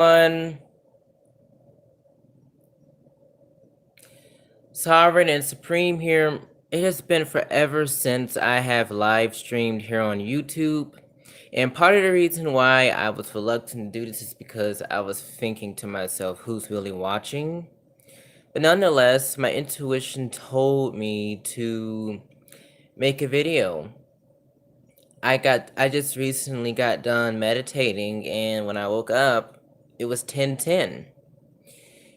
One Sovereign and Supreme here. It has been forever since I have live streamed here on YouTube. And part of the reason why I was reluctant to do this is because I was thinking to myself, who's really watching? But nonetheless, my intuition told me to make a video. I just recently got done meditating, and when I woke up, it was 10:10.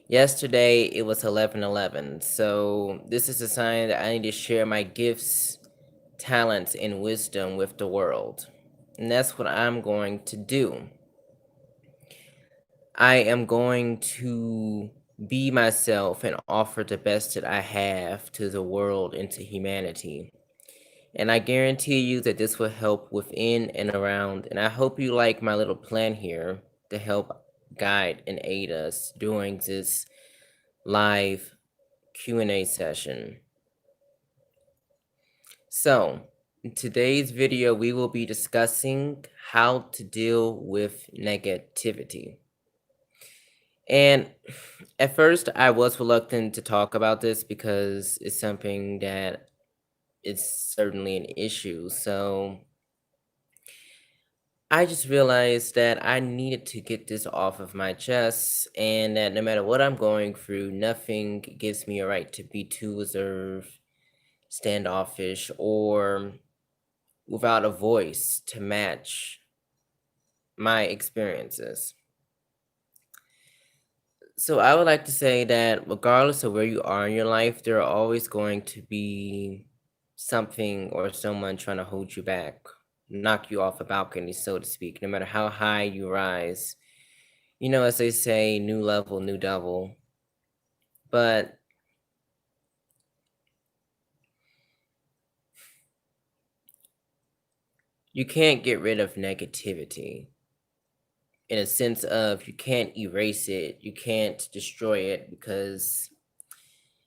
Yesterday it was 11:11. So this is a sign that I need to share my gifts, talents, and wisdom with the world. And that's what I'm going to do. I am going to be myself and offer the best that I have to the world and to humanity. And I guarantee you that this will help within and around. And I hope you like my little plan here to help guide and aid us during this live Q&A session. So, in today's video, we will be discussing how to deal with negativity. And at first, I was reluctant to talk about this because it's something that is certainly an issue. So, I just realized that I needed to get this off of my chest, and that no matter what I'm going through, nothing gives me a right to be too reserved, standoffish, or without a voice to match my experiences. So I would like to say that regardless of where you are in your life, there are always going to be something or someone trying to hold you back, knock you off a balcony, so to speak, no matter how high you rise. You know, as they say, new level, new devil. But you can't get rid of negativity in a sense of you can't erase it, you can't destroy it, because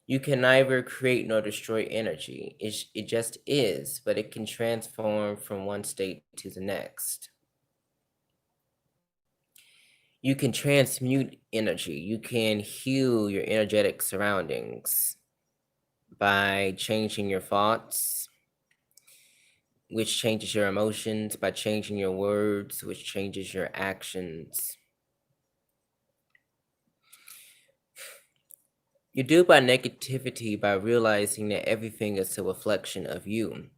you can neither create nor destroy energy. It just is, but it can transform from one state to the next. You can transmute energy. You can heal your energetic surroundings by changing your thoughts, which changes your emotions, by changing your words, which changes your actions. You do by negativity by realizing that everything is a reflection of you.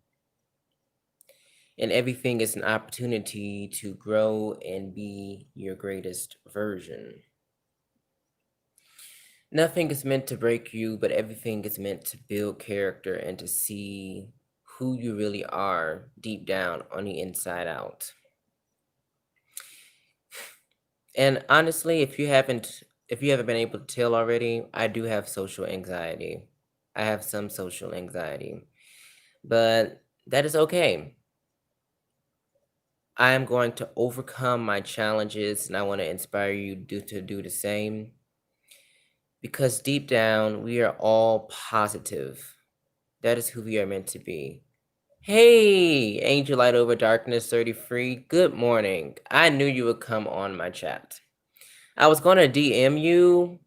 And everything is an opportunity to grow and be your greatest version. Nothing is meant to break you, but everything is meant to build character and to see who you really are deep down on the inside out. And honestly, if you haven't been able to tell already, I do have social anxiety. I have some social anxiety, but that is okay. I am going to overcome my challenges, and I want to inspire you to do the same. Because deep down, we are all positive. That is who we are meant to be. Hey, Angel Light Over Darkness 33, good morning. I knew you would come on my chat. I was going to DM you.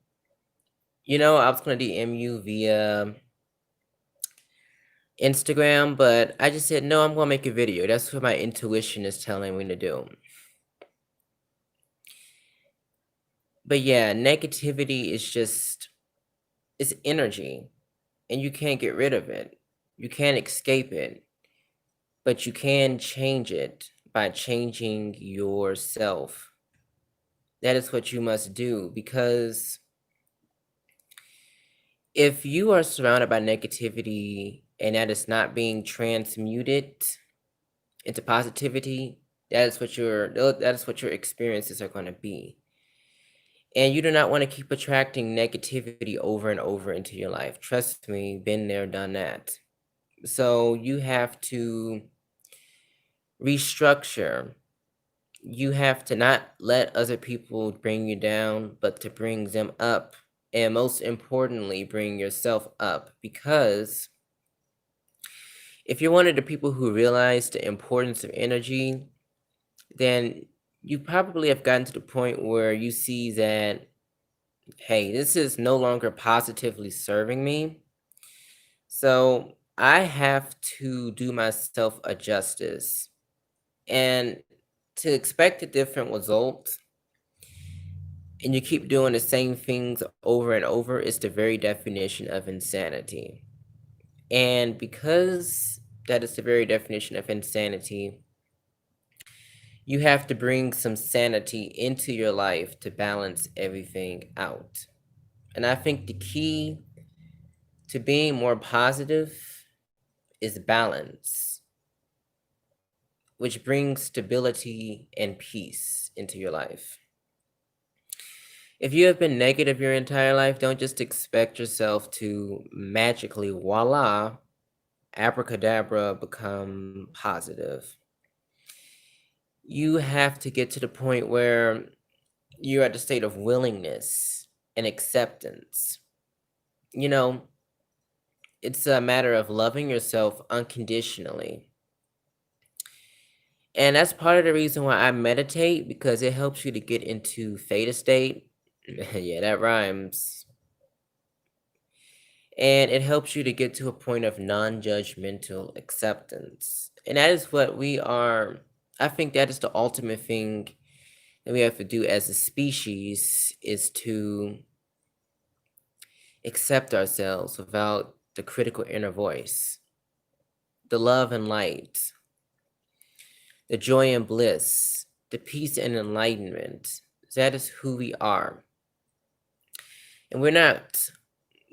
I was going to DM you via Instagram, but I just said, no, I'm going to make a video. That's what my intuition is telling me to do. But yeah, negativity is just, it's energy, and you can't get rid of it. You can't escape it, but you can change it by changing yourself. That is what you must do, because if you are surrounded by negativity and that is not being transmuted into positivity, that is what your experiences are going to be. And you do not want to keep attracting negativity over and over into your life. Trust me, been there, done that. So you have to restructure. You have to not let other people bring you down, but to bring them up. And most importantly, bring yourself up. Because if you're one of the people who realize the importance of energy, then you probably have gotten to the point where you see that, hey, this is no longer positively serving me. So I have to do myself a justice. And to expect a different result and you keep doing the same things over and over is the very definition of insanity. And because that is the very definition of insanity, you have to bring some sanity into your life to balance everything out. And I think the key to being more positive is balance, which brings stability and peace into your life. If you have been negative your entire life, don't just expect yourself to magically, voila, abracadabra, become positive. You have to get to the point where you're at the state of willingness and acceptance. You know, it's a matter of loving yourself unconditionally. And that's part of the reason why I meditate, because it helps you to get into theta state. Yeah, that rhymes. And it helps you to get to a point of non-judgmental acceptance. And that is what we are. I think that is the ultimate thing that we have to do as a species, is to accept ourselves without the critical inner voice, the love and light, the joy and bliss, the peace and enlightenment. That is who we are. And we're not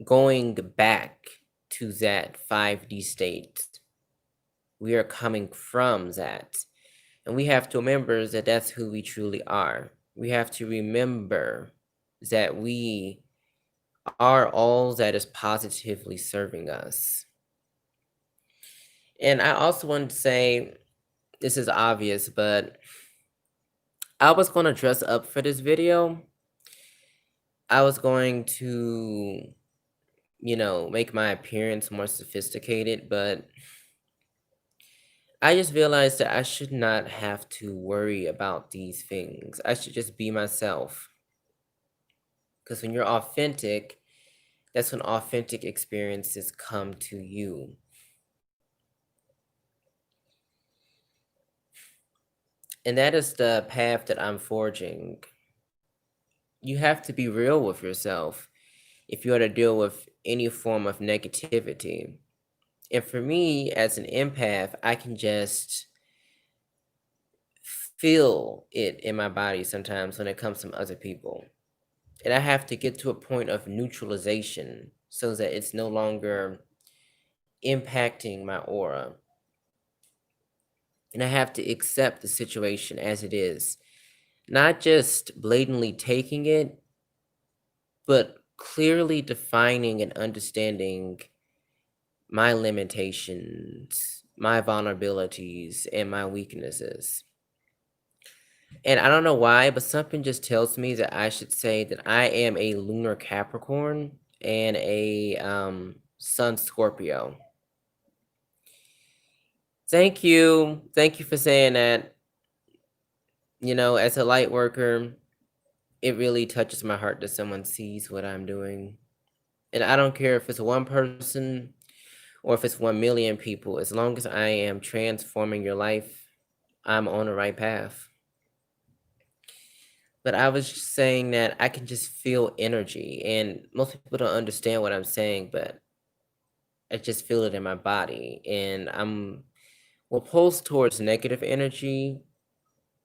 going back to that 5D state. We are coming from that. And we have to remember that that's who we truly are. We have to remember that we are all that is positively serving us. And I also want to say, this is obvious, but I was going to dress up for this video. I was going to, make my appearance more sophisticated, but I just realized that I should not have to worry about these things. I should just be myself. Because when you're authentic, that's when authentic experiences come to you. And that is the path that I'm forging. You have to be real with yourself if you are to deal with any form of negativity. And for me, as an empath, I can just feel it in my body sometimes when it comes from other people. And I have to get to a point of neutralization so that it's no longer impacting my aura. And I have to accept the situation as it is, not just blatantly taking it, but clearly defining and understanding my limitations, my vulnerabilities, and my weaknesses. And I don't know why, but something just tells me that I should say that I am a lunar Capricorn and a Sun Scorpio. Thank you. Thank you for saying that. As a light worker, it really touches my heart that someone sees what I'm doing. And I don't care if it's one person or if it's 1 million people. As long as I am transforming your life, I'm on the right path. But I was just saying that I can just feel energy, and most people don't understand what I'm saying, but I just feel it in my body, and I'm repulsed towards negative energy,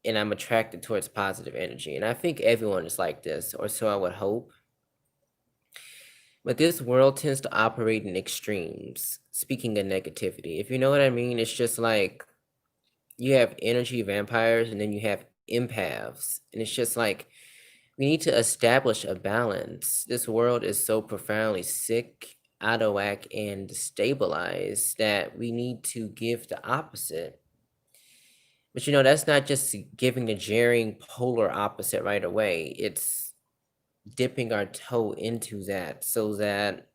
and I'm attracted towards positive energy. And I think everyone is like this, or so I would hope. But this world tends to operate in extremes. Speaking of negativity, if you know what I mean, it's just like you have energy vampires and then you have empaths. And it's just like we need to establish a balance. This world is so profoundly sick, out of whack, and destabilized that we need to give the opposite. But that's not just giving the jarring polar opposite right away. It's dipping our toe into that so that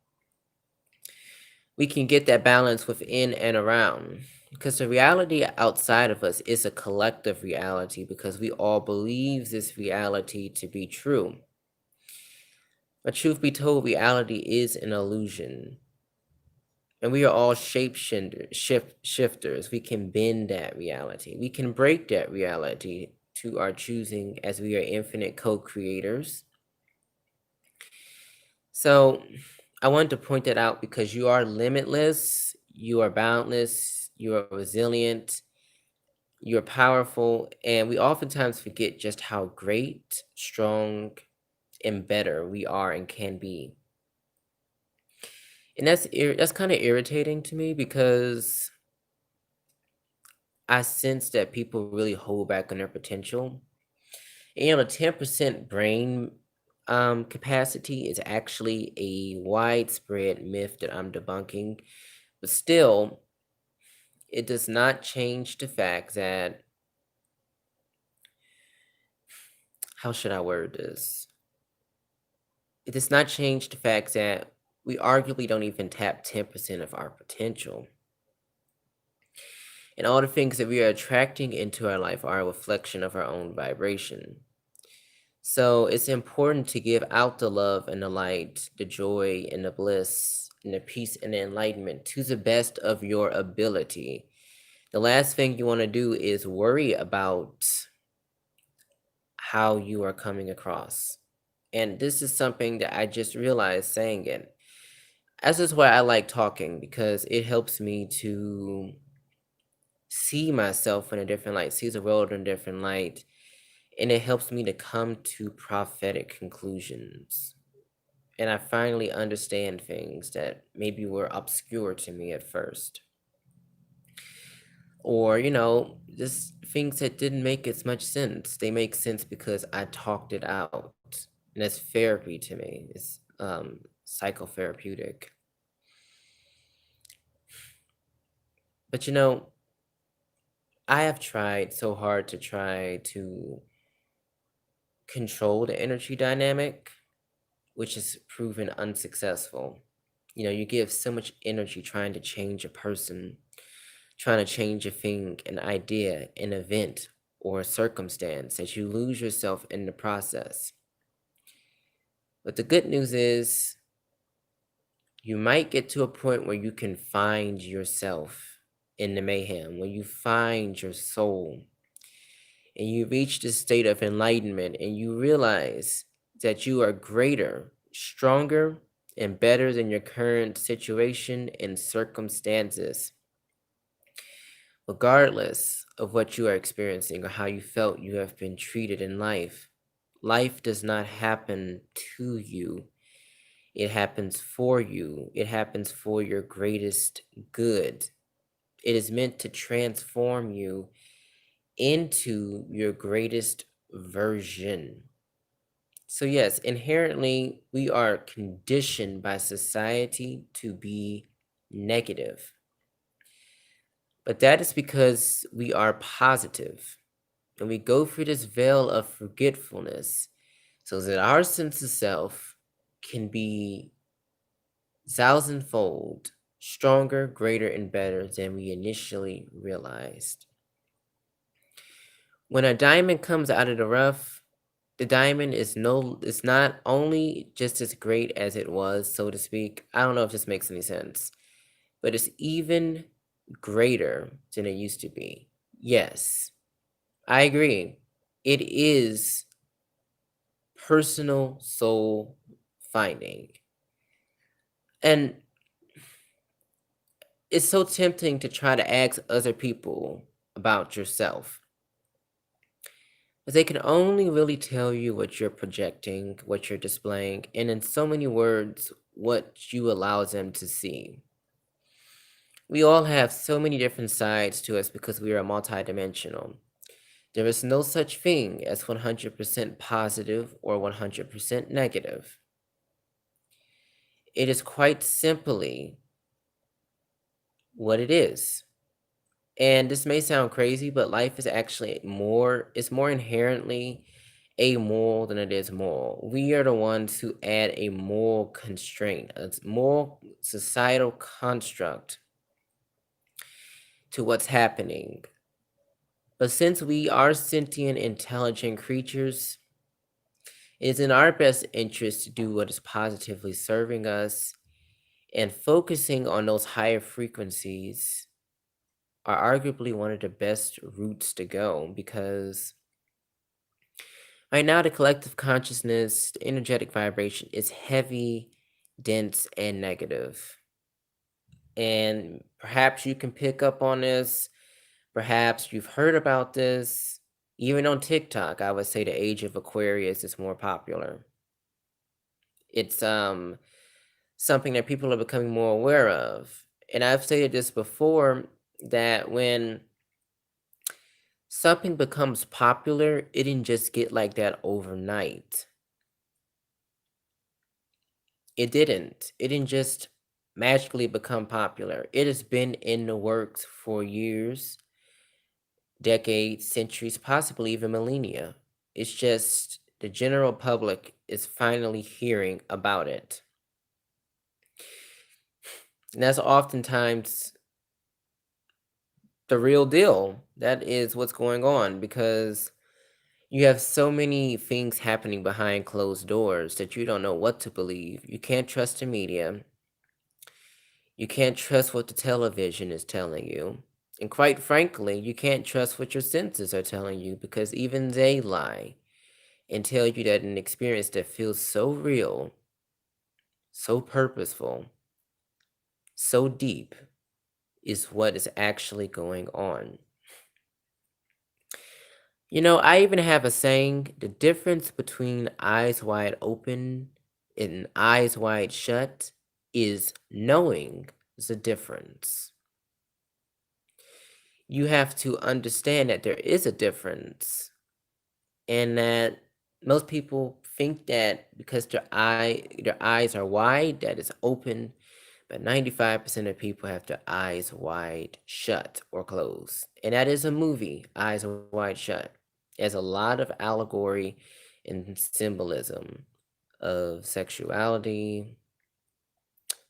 we can get that balance within and around. Because the reality outside of us is a collective reality because we all believe this reality to be true. But truth be told, reality is an illusion. And we are all shifters. We can bend that reality. We can break that reality to our choosing as we are infinite co-creators. So I wanted to point that out because you are limitless, you are boundless, you are resilient, you're powerful, and we oftentimes forget just how great, strong, and better we are and can be. And that's kind of irritating to me because I sense that people really hold back on their potential. And, the 10% brain capacity is actually a widespread myth that I'm debunking, but still, it does not change the fact that, how should I word this? It does not change the fact that we arguably don't even tap 10% of our potential. And all the things that we are attracting into our life are a reflection of our own vibration. So it's important to give out the love and the light, the joy and the bliss and the peace and the enlightenment to the best of your ability. The last thing you want to do is worry about how you are coming across. And this is something that I just realized saying it. This is why I like talking because it helps me to see myself in a different light, see the world in a different light, and it helps me to come to prophetic conclusions. And I finally understand things that maybe were obscure to me at first. Or, just things that didn't make as much sense. They make sense because I talked it out. And it's therapy to me. It's psychotherapeutic. But I have tried so hard to try to control the energy dynamic, which has proven unsuccessful. You give so much energy trying to change a person, trying to change a thing, an idea, an event, or a circumstance that you lose yourself in the process. But the good news is you might get to a point where you can find yourself in the mayhem, where you find your soul, and you reach this state of enlightenment and you realize that you are greater, stronger, and better than your current situation and circumstances. Regardless of what you are experiencing or how you felt you have been treated in life, life does not happen to you. It happens for you. It happens for your greatest good. It is meant to transform you into your greatest version. So, yes, inherently, we are conditioned by society to be negative. But that is because we are positive and we go through this veil of forgetfulness so that our sense of self can be thousandfold stronger, greater, and better than we initially realized. When a diamond comes out of the rough, the diamond is not only just as great as it was, so to speak. I don't know if this makes any sense, but it's even greater than it used to be. Yes, I agree. It is personal soul finding. And it's so tempting to try to ask other people about yourself. But they can only really tell you what you're projecting, what you're displaying, and in so many words, what you allow them to see. We all have so many different sides to us because we are multidimensional. There is no such thing as 100% positive or 100% negative. It is quite simply what it is. And this may sound crazy, but life is actually it's more inherently amoral than it is moral. We are the ones who add a moral constraint, a moral societal construct to what's happening. But since we are sentient, intelligent creatures, it is in our best interest to do what is positively serving us, and focusing on those higher frequencies are arguably one of the best routes to go, because right now the collective consciousness, the energetic vibration is heavy, dense, and negative. And perhaps you can pick up on this. Perhaps you've heard about this. Even on TikTok, I would say the age of Aquarius is more popular. It's something that people are becoming more aware of. And I've stated this before, that when something becomes popular, it didn't just get like that overnight. It didn't. It didn't just magically become popular. It has been in the works for years, decades, centuries, possibly even millennia. It's just the general public is finally hearing about it. And that's oftentimes the real deal. That is what's going on, because you have so many things happening behind closed doors that you don't know what to believe. You can't trust the media. You can't trust what the television is telling you. And quite frankly, you can't trust what your senses are telling you, because even they lie and tell you that an experience that feels so real, so purposeful, so deep is what is actually going on. You know, I even have a saying: the difference between eyes wide open and eyes wide shut is knowing the difference. You have to understand that there is a difference, and that most people think that because their eyes are wide, that it's open, but 95% of people have their eyes wide shut or closed. And that is a movie, Eyes Wide Shut. It has a lot of allegory and symbolism of sexuality,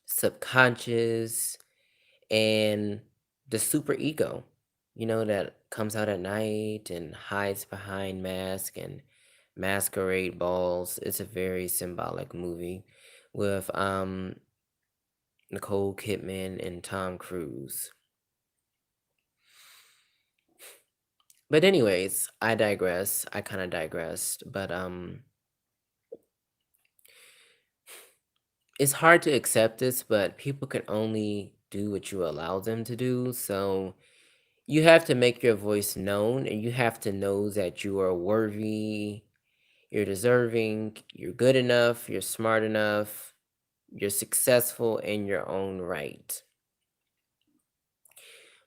subconscious, and the super ego, that comes out at night and hides behind mask and masquerade balls. It's a very symbolic movie with Nicole Kidman and Tom Cruise. But anyways, I digress. I kind of digressed, but it's hard to accept this, but people can only do what you allow them to do. So you have to make your voice known, and you have to know that you are worthy, you're deserving, you're good enough, you're smart enough, you're successful in your own right.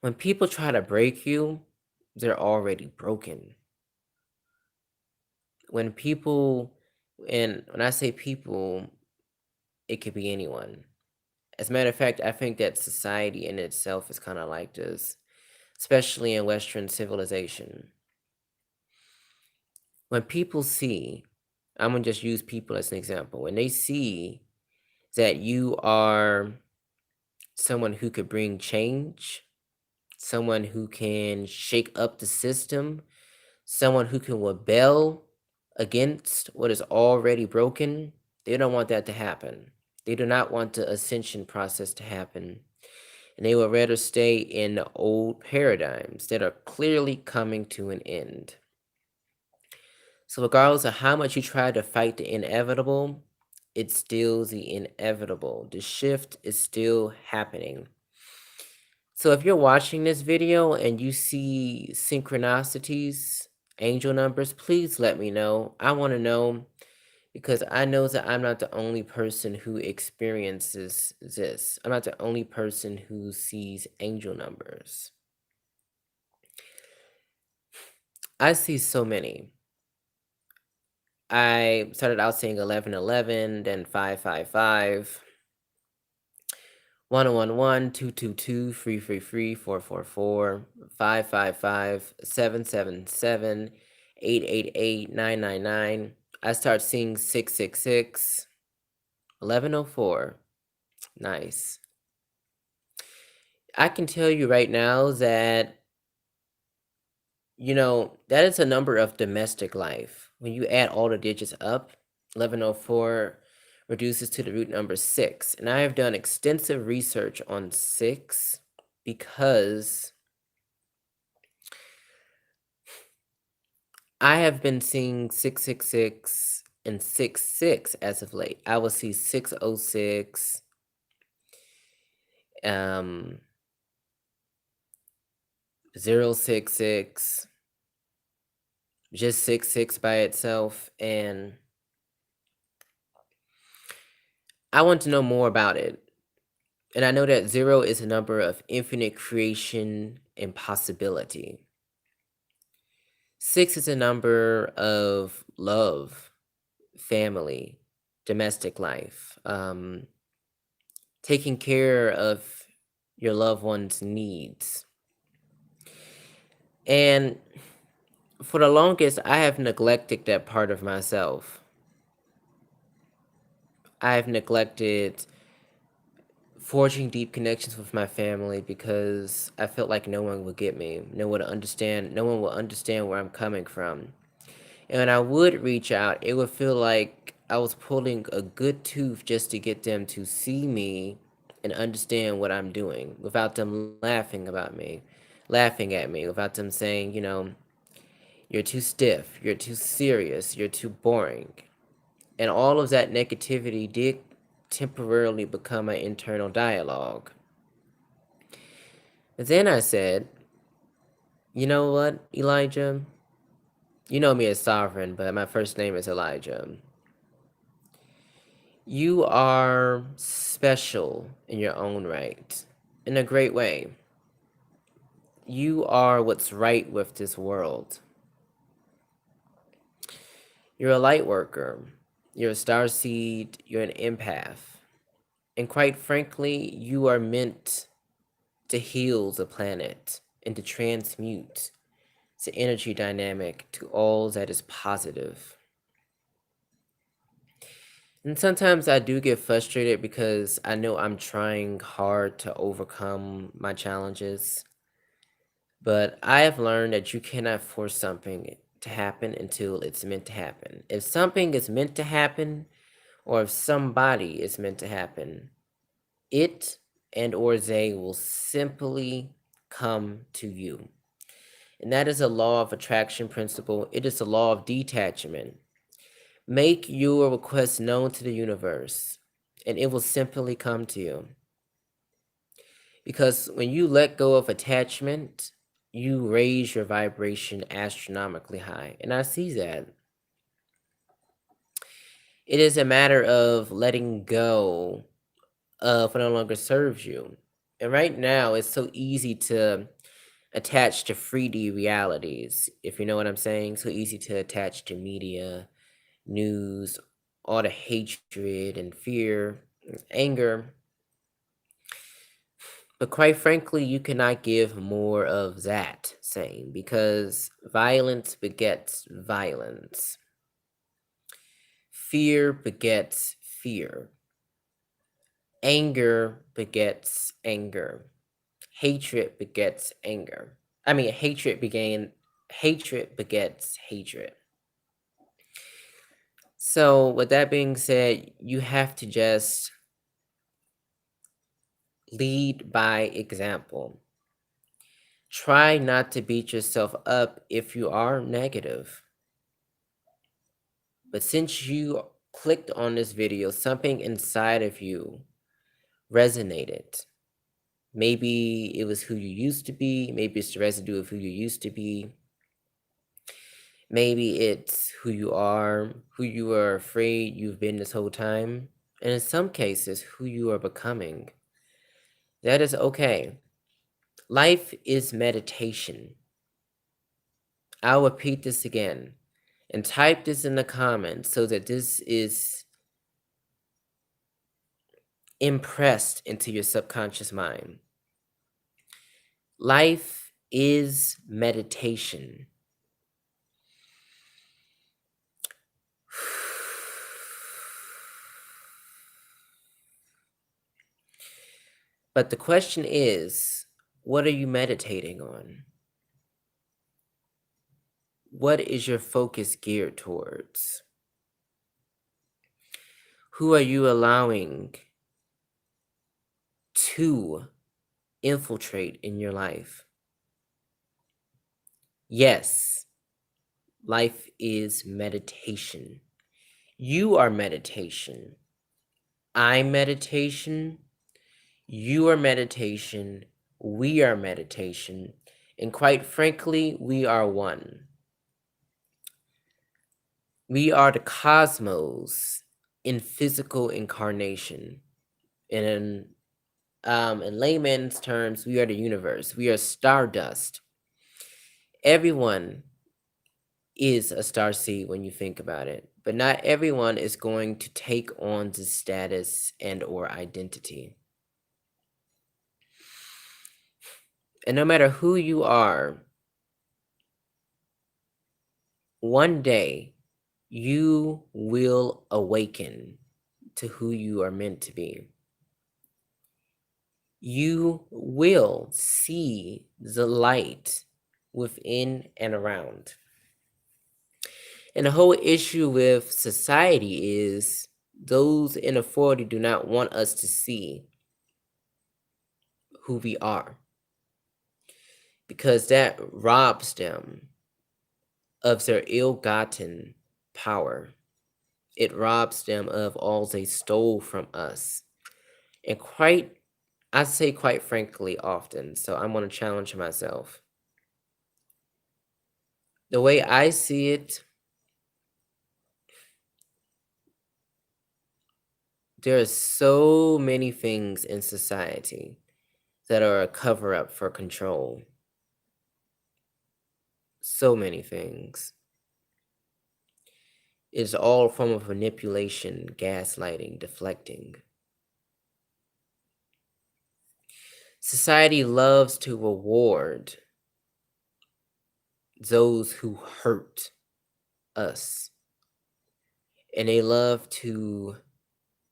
When people try to break you, they're already broken. When people, and when I say people, it could be anyone. As a matter of fact, I think that society in itself is kind of like this, especially in Western civilization. When people see, I'm going to just use people as an example. When they see that you are someone who could bring change, someone who can shake up the system, someone who can rebel against what is already broken, they don't want that to happen. They do not want the ascension process to happen. And they would rather stay in the old paradigms that are clearly coming to an end. So, regardless of how much you try to fight the inevitable, it's still the inevitable. The shift is still happening. So if you're watching this video and you see synchronicities, angel numbers, please let me know. I want to know, because I know that I'm not the only person who experiences this. I'm not the only person who sees angel numbers. I see so many. I started out seeing 1111, then 555. 111 222 333 444 555 777 888 999. I start seeing 666 1104. Nice. I can tell you right now that, that is a number of domestic life. When you add all the digits up, 1104 reduces to the root number 6. And I have done extensive research on 6 because I have been seeing 666 and 66 as of late. I will see 606, 066, just 66 by itself, and I want to know more about it. And I know that 0 is a number of infinite creation and possibility. 6 is a number of love, family, domestic life, taking care of your loved one's needs. And for the longest, I have neglected that part of myself. I have neglected forging deep connections with my family because I felt like no one would get me. No one will understand where I'm coming from. And when I would reach out, it would feel like I was pulling a good tooth just to get them to see me and understand what I'm doing without them laughing at me, without them saying, you're too stiff, you're too serious, you're too boring. And all of that negativity did temporarily become an internal dialogue. But then I said, you know what, Elijah? You know me as Sovereign, but my first name is Elijah. You are special in your own right, in a great way. You are what's right with this world. You're a light worker. You're a starseed. You're an empath. And quite frankly, you are meant to heal the planet and to transmute the energy dynamic to all that is positive. And sometimes I do get frustrated because I know I'm trying hard to overcome my challenges. But I have learned that you cannot force something to happen until it's meant to happen. If something is meant to happen, or if somebody is meant to happen, it and or they will simply come to you. And that is a law of attraction principle. It is a law of detachment. Make your request known to the universe, and it will simply come to you. Because when you let go of attachment, you raise your vibration astronomically high. And I see that. It is a matter of letting go of what no longer serves you. And right now, it's so easy to attach to 3D realities, if you know what I'm saying. So easy to attach to media, news, all the hatred and fear, anger. But quite frankly, you cannot give more of that same because violence begets violence. Fear begets fear. Anger begets anger. Hatred begets anger. Hatred begets hatred. So with that being said, you have to just lead by example. Try not to beat yourself up if you are negative. But since you clicked on this video, something inside of you resonated. Maybe it was who you used to be. Maybe it's the residue of who you used to be. Maybe it's who you were afraid you've been this whole time. And in some cases, who you are becoming. That is okay. Life is meditation. I'll repeat this again. And type this in the comments so that this is impressed into your subconscious mind. Life is meditation. But the question is, What are you meditating on? What is your focus geared towards? Who are you allowing to infiltrate in your life? Yes, life is meditation. You are meditation. I'm meditation. You are meditation. We are meditation. And quite frankly, we are one. We are the cosmos in physical incarnation. And in layman's terms, we are the universe. We are stardust. Everyone is a star seed when you think about it, but not everyone is going to take on the status and or identity. And no matter who you are, one day you will awaken to who you are meant to be. You will see the light within and around. And the whole issue with society is those in authority do not want us to see who we are, because that robs them of their ill-gotten power. It robs them of all they stole from us. And I say quite frankly often, so I'm going to challenge myself. The way I see it, there are so many things in society that are a cover-up for control. So many things. It's all a form of manipulation, gaslighting, deflecting. Society loves to reward those who hurt us, and they love to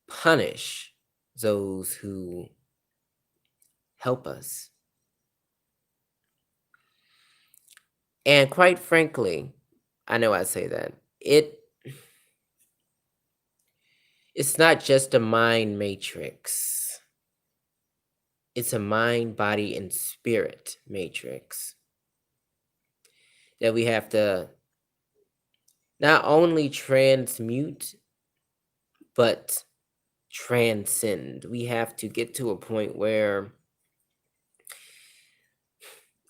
punish those who help us. And quite frankly, I know I say that, it's not just a mind matrix. It's a mind, body, and spirit matrix that we have to not only transmute, but transcend. We have to get to a point where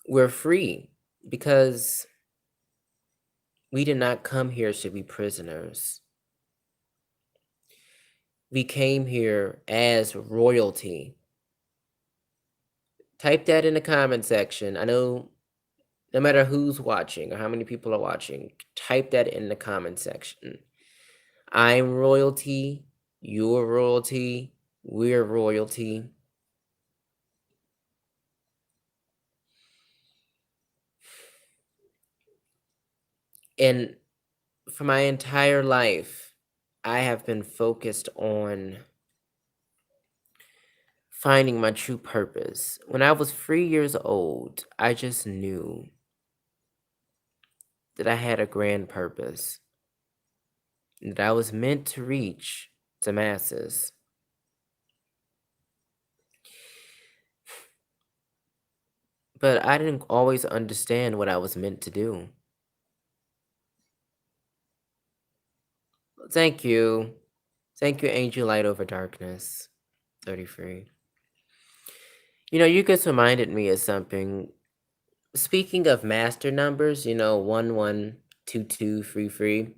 we're free, because we did not come here to be prisoners. We came here as royalty. Type that in the comment section. I know no matter who's watching or how many people are watching, type that in the comment section. I'm royalty, you're royalty, we're royalty. And for my entire life, I have been focused on finding my true purpose. When I was 3 years old, I just knew that I had a grand purpose, that I was meant to reach the masses. But I didn't always understand what I was meant to do. Thank you. Thank you, Angel Light Over Darkness 33. You just reminded me of something. Speaking of master numbers, 112233.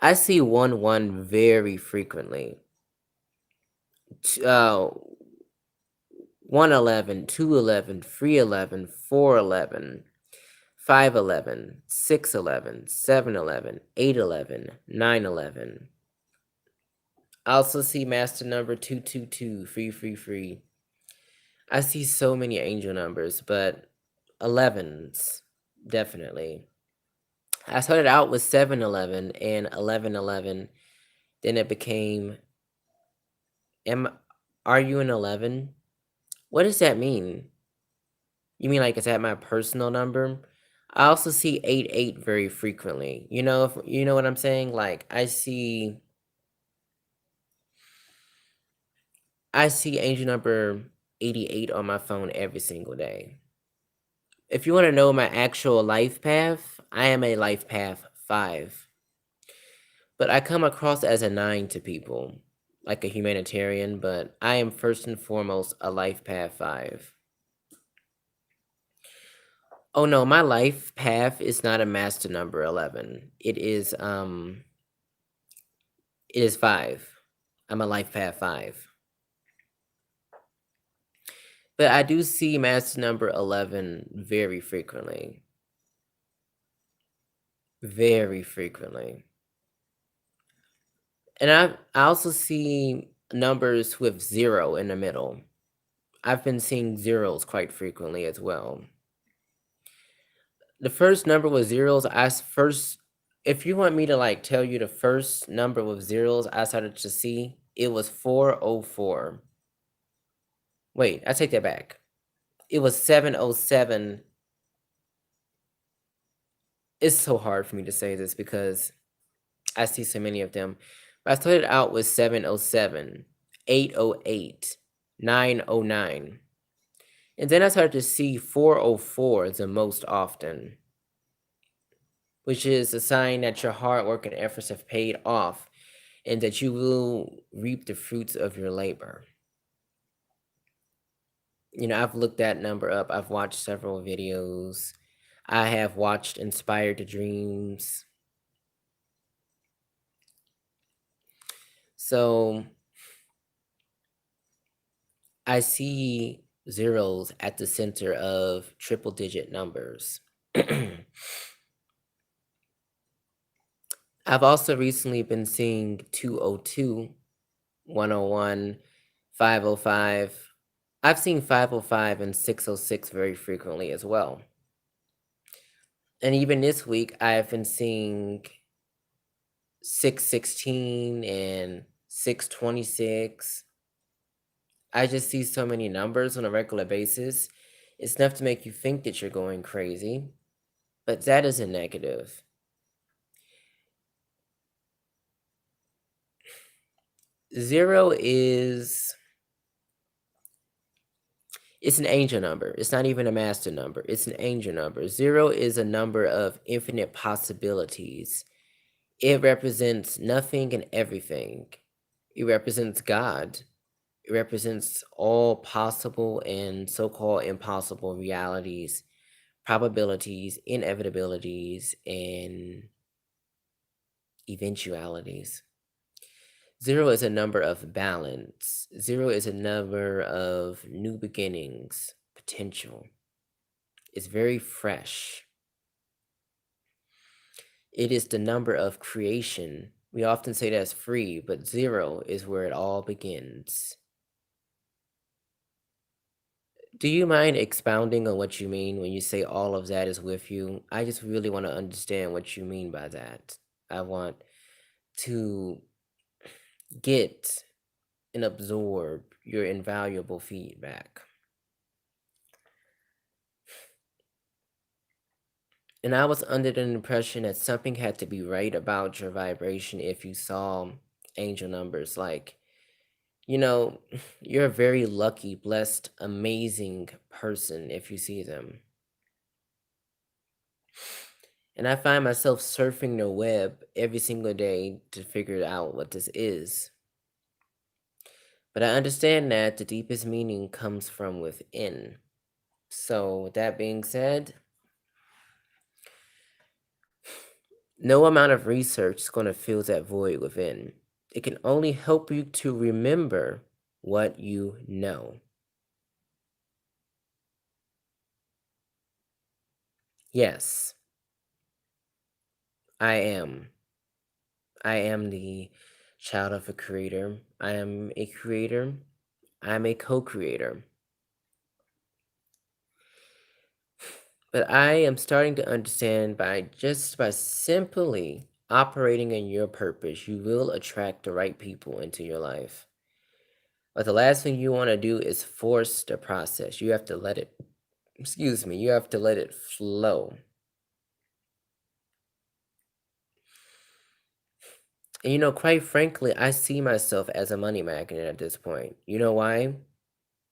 I see 11 very frequently. 111, 211, 311, 411, 511, 611, 711, 811, 911. I also see master number 222, 333. I see so many angel numbers, but 11s, definitely. I started out with 711 and 1111. Then it became, are you an 11? What does that mean? You mean like is that my personal number? I also see 88 very frequently. If you know what I'm saying? Like I see angel number 88 on my phone every single day. If you want to know my actual life path, I am a life path 5. But I come across as a 9 to people, like a humanitarian, but I am first and foremost a life path 5. Oh no, my life path is not a master number 11. It is 5. I'm a life path 5. But I do see master number 11 very frequently. Very frequently. And I also see numbers with 0 in the middle. I've been seeing zeros quite frequently as well. The first number with zeros, if you want me to like tell you the first number with zeros I started to see, it was 404. Wait, I take that back. It was 707. It's so hard for me to say this because I see so many of them. But I started out with 707, 808, 909. And then I started to see 404 the most often, which is a sign that your hard work and efforts have paid off and that you will reap the fruits of your labor. I've looked that number up. I've watched several videos. I have watched Inspired to Dreams. So I see zeros at the center of triple digit numbers. I've also recently been seeing 202, 101, 505. I've seen 505 and 606 very frequently as well. And even this week, I've been seeing 616 and 626. I just see so many numbers on a regular basis. It's enough to make you think that you're going crazy, but that is a negative. Zero it's an angel number. It's not even a master number. It's an angel number. Zero is a number of infinite possibilities. It represents nothing and everything. It represents God. It represents all possible and so-called impossible realities, probabilities, inevitabilities, and eventualities. Zero is a number of balance. Zero is a number of new beginnings, potential. It's very fresh. It is the number of creation. We often say that's free, but zero is where it all begins. Do you mind expounding on what you mean when you say all of that is with you? I just really want to understand what you mean by that. I want to get and absorb your invaluable feedback. And I was under the impression that something had to be right about your vibration if you saw angel numbers. Like, you know, you're a very lucky, blessed, amazing person if you see them. And I find myself surfing the web every single day to figure out what this is. But I understand that the deepest meaning comes from within. So, with that being said, no amount of research is going to fill that void within. It can only help you to remember what you know. Yes, I am. I am the child of a creator. I am a creator. I'm a co creator. But I am starting to understand by simply operating in your purpose, you will attract the right people into your life. But the last thing you want to do is force the process. You have to let it Excuse me, you have to let it flow. And quite frankly, I see myself as a money magnet at this point. You know why?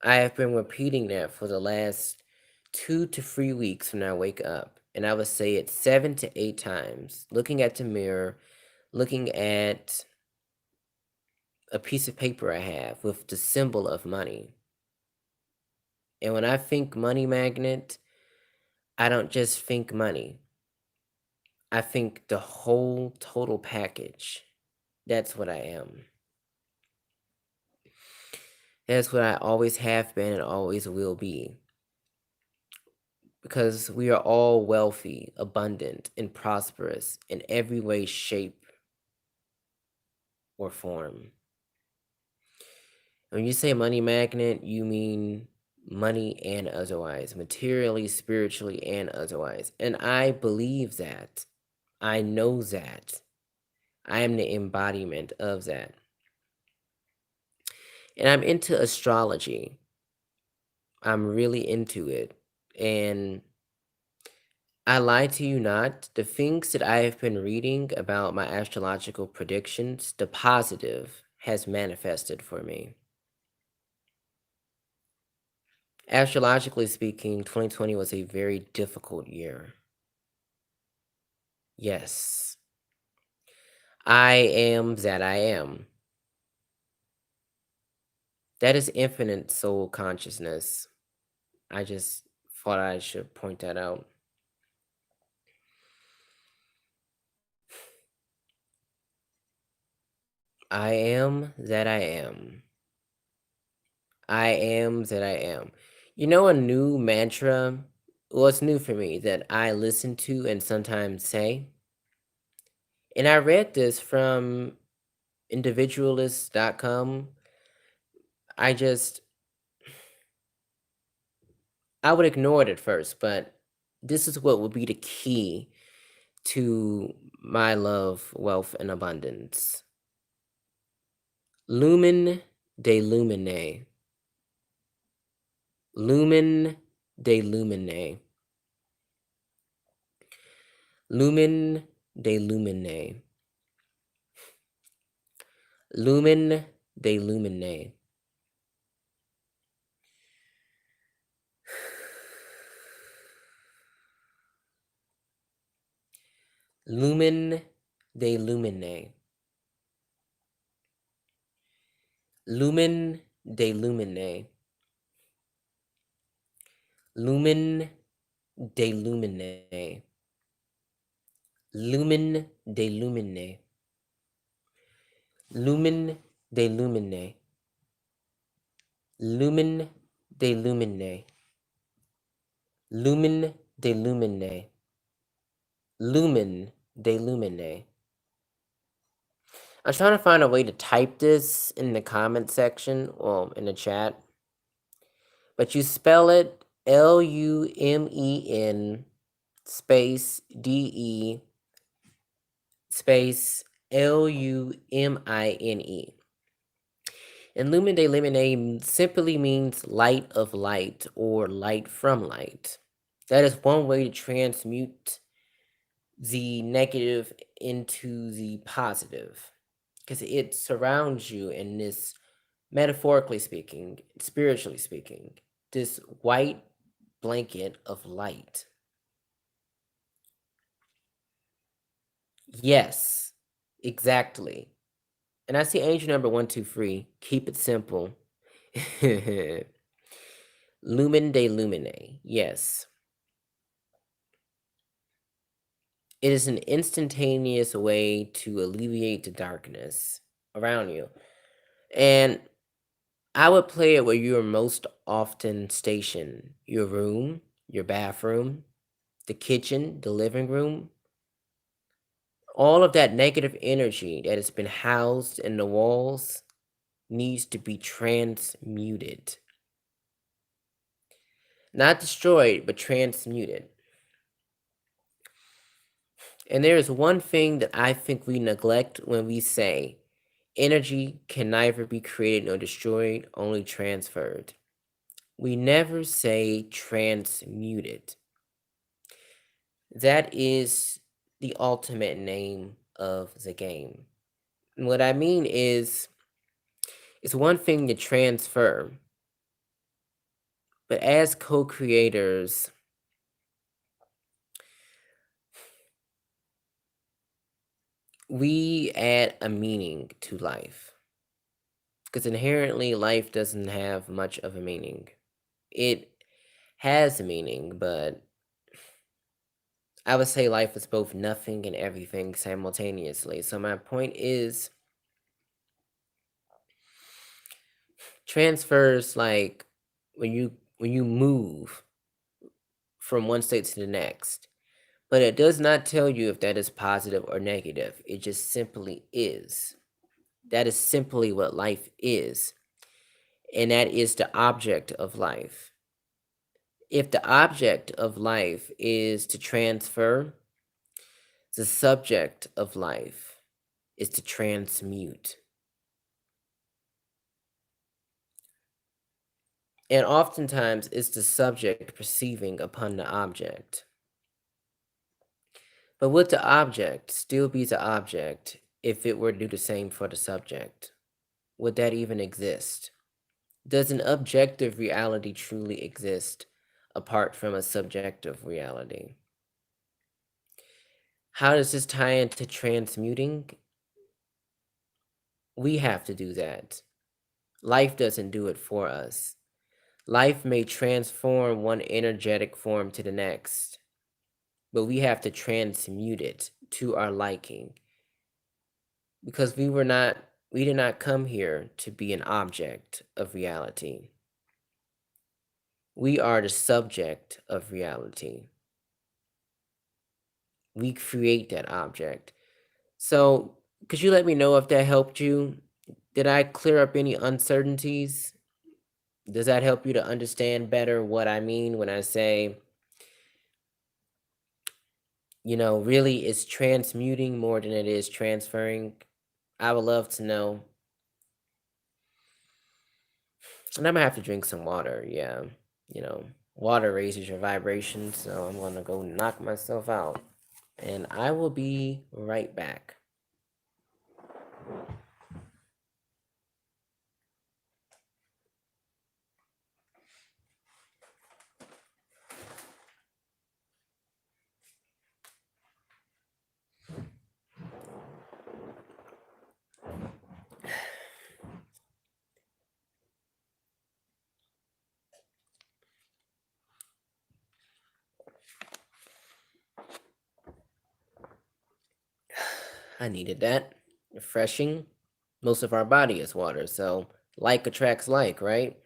I have been repeating that for the last 2 to 3 weeks when I wake up. And I would say it 7 to 8 times, looking at the mirror, looking at a piece of paper I have with the symbol of money. And when I think money magnet, I don't just think money. I think the whole total package. That's what I am. That's what I always have been and always will be. Because we are all wealthy, abundant, and prosperous in every way, shape, or form. When you say money magnet, you mean money and otherwise, materially, spiritually, and otherwise. And I believe that. I know that. I am the embodiment of that. And I'm into astrology. I'm really into it. And I lie to you not, the things that I have been reading about my astrological predictions, the positive has manifested for me. Astrologically speaking, 2020 was a very difficult year. Yes. I am that I am. That is infinite soul consciousness. I just thought I should point that out. I am that I am. I am that I am. A new mantra, well, it's new for me that I listen to and sometimes say. And I read this from individualist.com. I just, I would ignore it at first, but this is what would be the key to my love, wealth, and abundance. Lumen de lumine. Lumen de lumine. Lumen de lumine. Lumen de lumine. Lumen de lumine. Lumen de lumine. Lumen de lumine. Lumen de lumine. Lumen de lumine. Lumen de lumine. Lumen de lumine. Lumen de lumine. I'm trying to find a way to type this in the comment section, well, in the chat. But you spell it Lumen space DE space LUMINE. And Lumen de Lumine simply means light of light or light from light. That is one way to transmute the negative into the positive, because it surrounds you in this, metaphorically speaking, spiritually speaking, this white blanket of light. Yes, exactly. And I see angel number 123. Keep it simple. Lumen de lumine. Yes. It is an instantaneous way to alleviate the darkness around you. And I would play it where you are most often stationed. Your room, your bathroom, the kitchen, the living room. All of that negative energy that has been housed in the walls needs to be transmuted. Not destroyed, but transmuted. And there is one thing that I think we neglect when we say energy can neither be created nor destroyed, only transferred. We never say transmute it. That is the ultimate name of the game. And what I mean is, it's one thing to transfer, but as co-creators, we add a meaning to life. Because inherently, life doesn't have much of a meaning. It has a meaning, but I would say life is both nothing and everything simultaneously. So my point is, transfers like when you move from one state to the next, but it does not tell you if that is positive or negative. It just simply is. That is simply what life is, and that is the object of life. If the object of life is to transfer, the subject of life is to transmute. And oftentimes it's the subject perceiving upon the object. But would the object still be the object if it were to do the same for the subject? Would that even exist? Does an objective reality truly exist apart from a subjective reality? How does this tie into transmuting? We have to do that. Life doesn't do it for us. Life may transform one energetic form to the next, but we have to transmute it to our liking, because we did not come here to be an object of reality. We are the subject of reality. We create that object. So, could you let me know if that helped you? Did I clear up any uncertainties? Does that help you to understand better what I mean when I say, really it's transmuting more than it is transferring? I would love to know. And I'm gonna have to drink some water. Yeah, water raises your vibration, so I'm gonna go knock myself out. And I will be right back. I needed that. Refreshing. Most of our body is water, so like attracts like, right?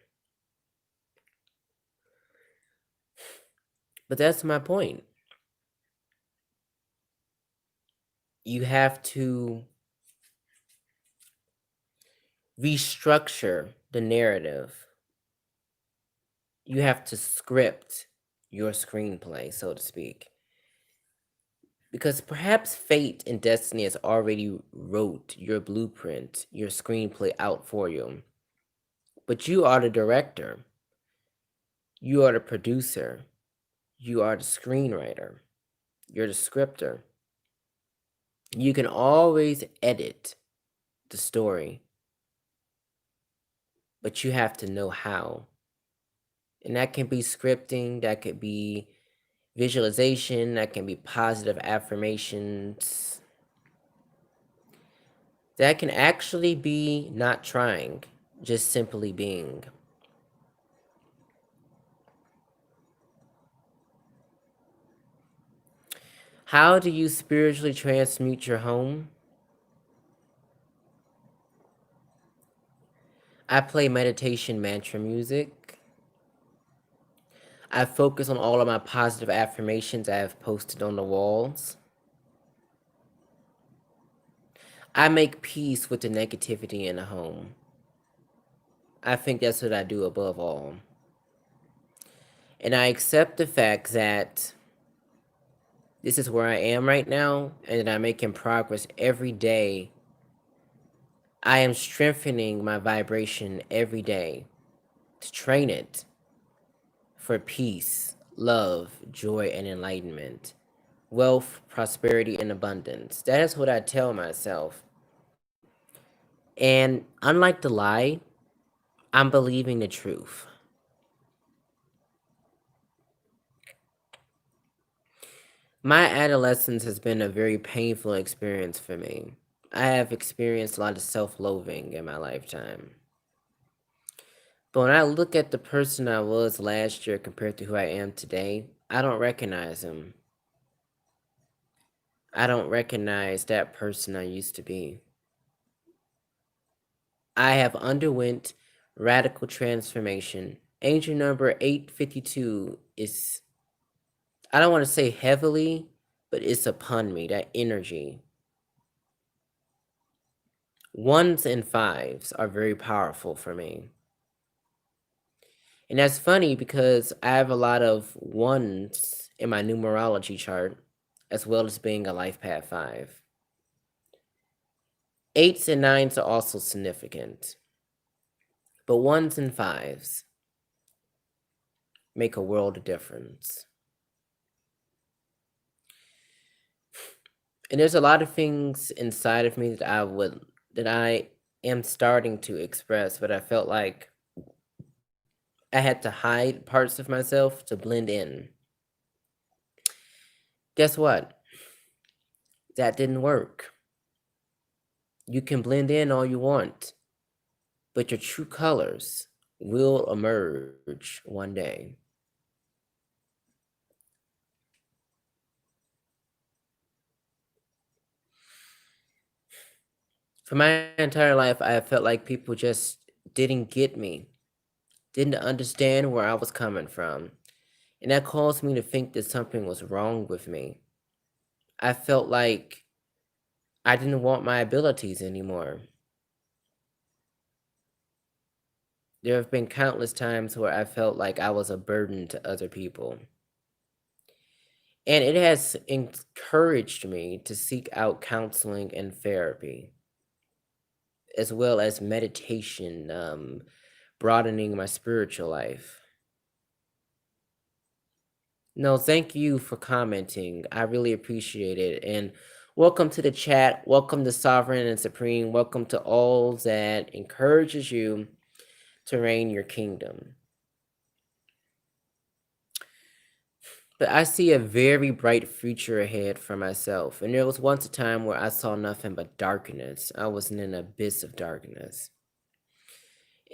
But that's my point. You have to restructure the narrative. You have to script your screenplay, so to speak. Because perhaps fate and destiny has already wrote your blueprint, your screenplay out for you. But you are the director. You are the producer. You are the screenwriter. You're the scripter. You can always edit the story, but you have to know how. And that can be scripting, that could be visualization, that can be positive affirmations. That can actually be not trying, just simply being. How do you spiritually transmute your home? I play meditation mantra music. I focus on all of my positive affirmations I have posted on the walls. I make peace with the negativity in the home. I think that's what I do above all. And I accept the fact that this is where I am right now and that I'm making progress every day. I am strengthening my vibration every day to train it for peace, love, joy, and enlightenment, wealth, prosperity, and abundance. That is what I tell myself. And unlike the lie, I'm believing the truth. My adolescence has been a very painful experience for me. I have experienced a lot of self-loathing in my lifetime. But when I look at the person I was last year compared to who I am today, I don't recognize him. I don't recognize that person I used to be. I have underwent radical transformation. Angel number 852 is, I don't want to say heavily, but it's upon me, that energy. Ones and fives are very powerful for me. And that's funny because I have a lot of ones in my numerology chart, as well as being a life path 5. Eights and nines are also significant, but ones and fives make a world of difference. And there's a lot of things inside of me that I am starting to express, but I felt like I had to hide parts of myself to blend in. Guess what? That didn't work. You can blend in all you want, but your true colors will emerge one day. For my entire life, I felt like people just didn't get me, didn't understand where I was coming from. And that caused me to think that something was wrong with me. I felt like I didn't want my abilities anymore. There have been countless times where I felt like I was a burden to other people. And it has encouraged me to seek out counseling and therapy, as well as meditation, broadening my spiritual life. No, thank you for commenting. I really appreciate it. And welcome to the chat. Welcome to Sovereign and Supreme. Welcome to all that encourages you to reign your kingdom. But I see a very bright future ahead for myself. And there was once a time where I saw nothing but darkness. I was in an abyss of darkness.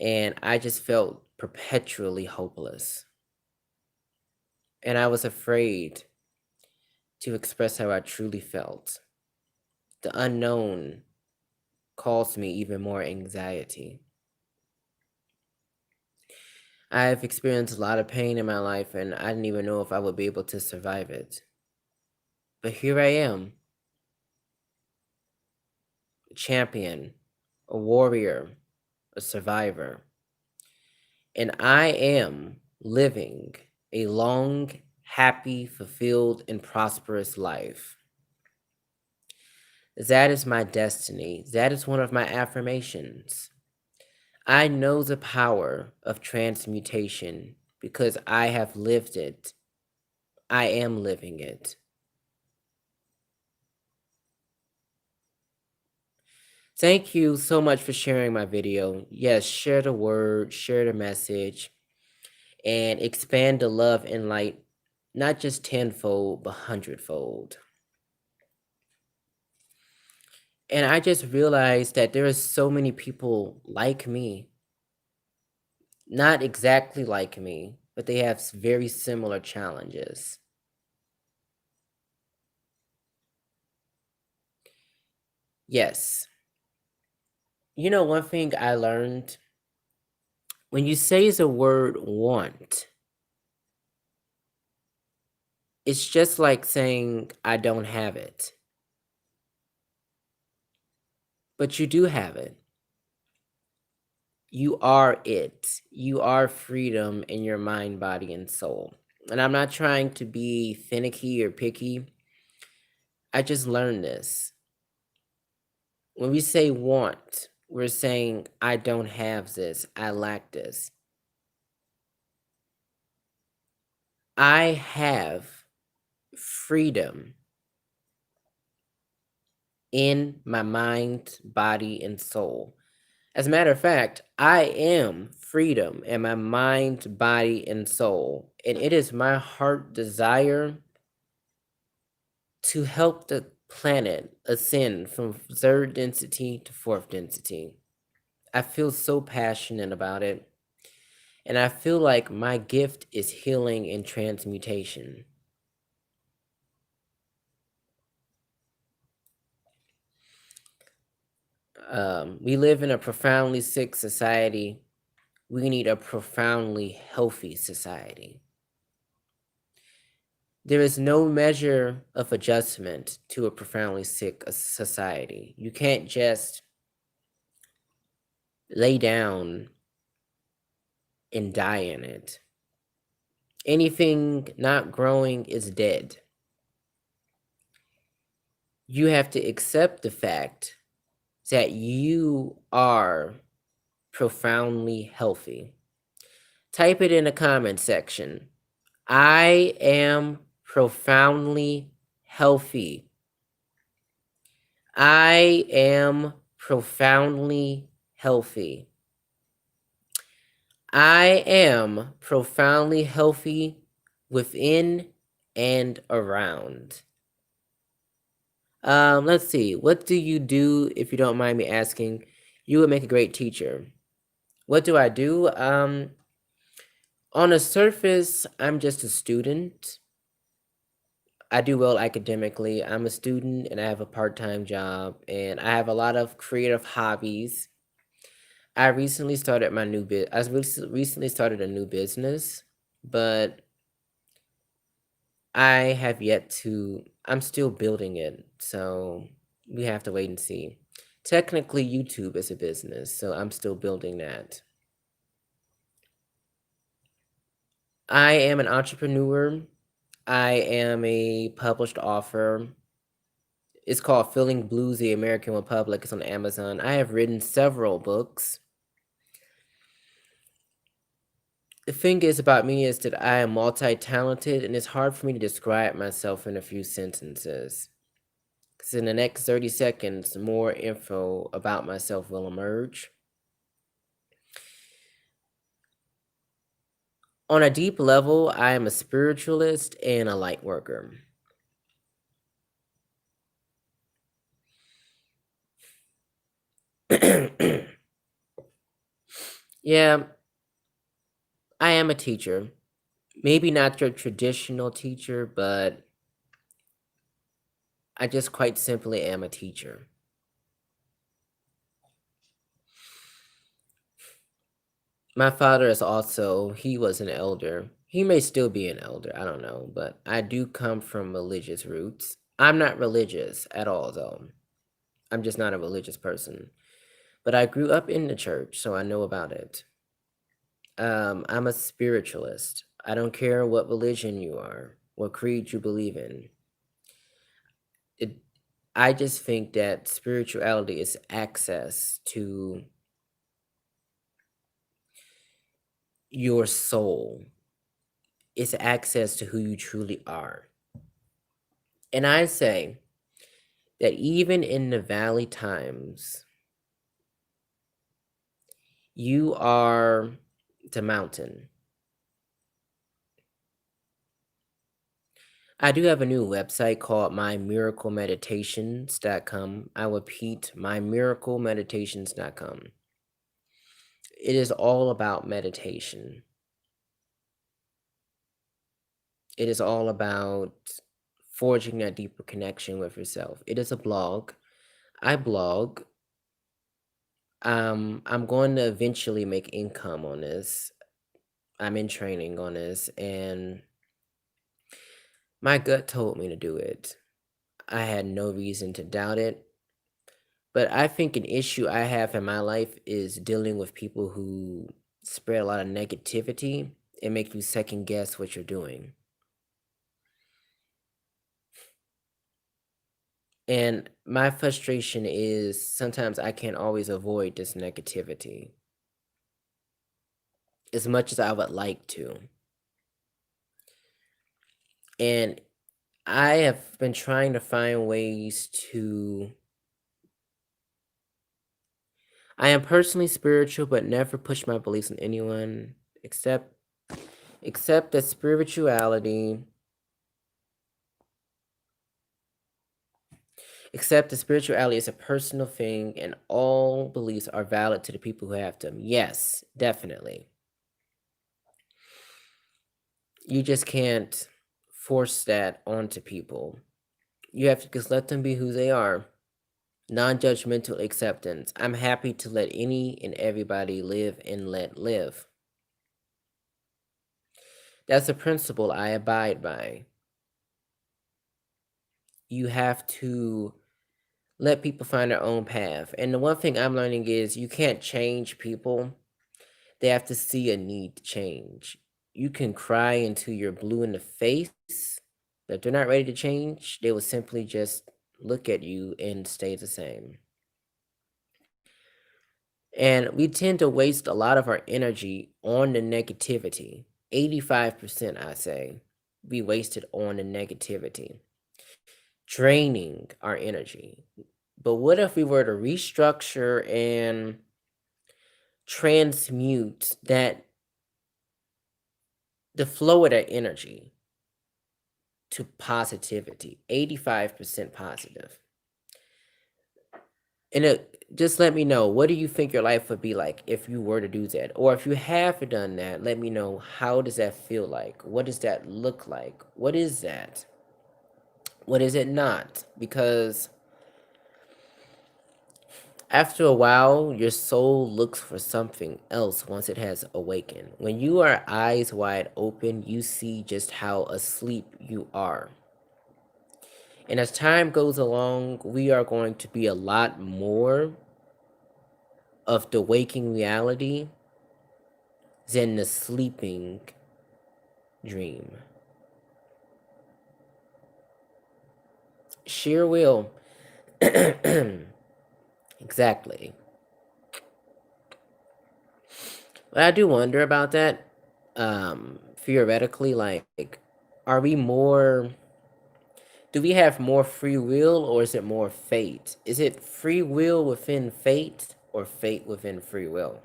And I just felt perpetually hopeless. And I was afraid to express how I truly felt. The unknown caused me even more anxiety. I have experienced a lot of pain in my life, and I didn't even know if I would be able to survive it. But here I am, a champion, a warrior, a survivor. And I am living a long, happy, fulfilled, and prosperous life. That is my destiny. That is one of my affirmations. I know the power of transmutation because I have lived it. I am living it. Thank you so much for sharing my video. Yes, share the word, share the message, and expand the love and light, not just tenfold, but hundredfold. And I just realized that there are so many people like me, not exactly like me, but they have very similar challenges. Yes. You know, one thing I learned, when you say the word want, it's just like saying, I don't have it. But you do have it. You are it. You are freedom in your mind, body, and soul. And I'm not trying to be finicky or picky. I just learned this. When we say want, we're saying, I don't have this. I lack this. I have freedom in my mind, body, and soul. As a matter of fact, I am freedom in my mind, body, and soul. And it is my heart desire to help the planet ascend from third density to fourth density. I feel so passionate about it. And I feel like my gift is healing and transmutation. We live in a profoundly sick society. We need a profoundly healthy society. There is no measure of adjustment to a profoundly sick society. You can't just lay down and die in it. Anything not growing is dead. You have to accept the fact that you are profoundly healthy. Type it in the comment section. I am profoundly healthy. I am profoundly healthy. I am profoundly healthy within and around. Let's see. What do you do if you don't mind me asking? You would make a great teacher. What do I do? On the surface, I'm just a student. I do well academically. I'm a student and I have a part-time job and I have a lot of creative hobbies. I recently started my new bit. Recently started a new business, but I have yet to. I'm still building it, so we have to wait and see. Technically, YouTube is a business, so I'm still building that. I am an entrepreneur. I am a published author. It's called Feeling Blues, The American Republic. It's on Amazon. I have written several books. The thing is about me is that I am multi-talented and it's hard for me to describe myself in a few sentences. Because in the next 30 seconds, more info about myself will emerge. On a deep level, I am a spiritualist and a light worker. Yeah, I am a teacher. Maybe not your traditional teacher, but I just quite simply am a teacher. My father is also, he was an elder. He may still be an elder, I don't know, but I do come from religious roots. I'm not religious at all, though. I'm just not a religious person. But I grew up in the church, so I know about it. I'm a spiritualist. I don't care what religion you are, what creed you believe in. It, I just think that spirituality is access to your soul. It's access to who you truly are. And I say that even in the valley times, you are the mountain. I do have a new website called mymiraclemeditations.com. I repeat, mymiraclemeditations.com. It is all about meditation. It is all about forging that deeper connection with yourself. It is a blog. I blog. I'm going to eventually make income on this. I'm in training on this, and my gut told me to do it. I had no reason to doubt it. But I think an issue I have in my life is dealing with people who spread a lot of negativity and make you second guess what you're doing. And my frustration is sometimes I can't always avoid this negativity as much as I would like to. And I have been trying to find ways to. I am personally spiritual, but never push my beliefs on anyone except that spirituality. Except that spirituality is a personal thing, and all beliefs are valid to the people who have them. Yes, definitely. You just can't force that onto people. You have to just let them be who they are. Non-judgmental acceptance. I'm happy to let any and everybody live and let live. That's a principle I abide by. You have to let people find their own path. And the one thing I'm learning is you can't change people. They have to see a need to change. You can cry until you're blue in the face, but if they're not ready to change, they will simply just look at you and stay the same. And we tend to waste a lot of our energy on the negativity. 85%, I say, we wasted on the negativity, draining our energy. But what if we were to restructure and transmute the flow of that energy to positivity, 85% positive? And just let me know, what do you think your life would be like if you were to do that? Or if you have done that, let me know, how does that feel like? What does that look like? What is that? What is it not? Because after a while, your soul looks for something else once it has awakened. When you are eyes wide open, you see just how asleep you are. And as time goes along, we are going to be a lot more of the waking reality than the sleeping dream. Sheer will. Exactly. But I do wonder about that. Theoretically, like, are we more. Do we have more free will, or is it more fate? Is it free will within fate or fate within free will?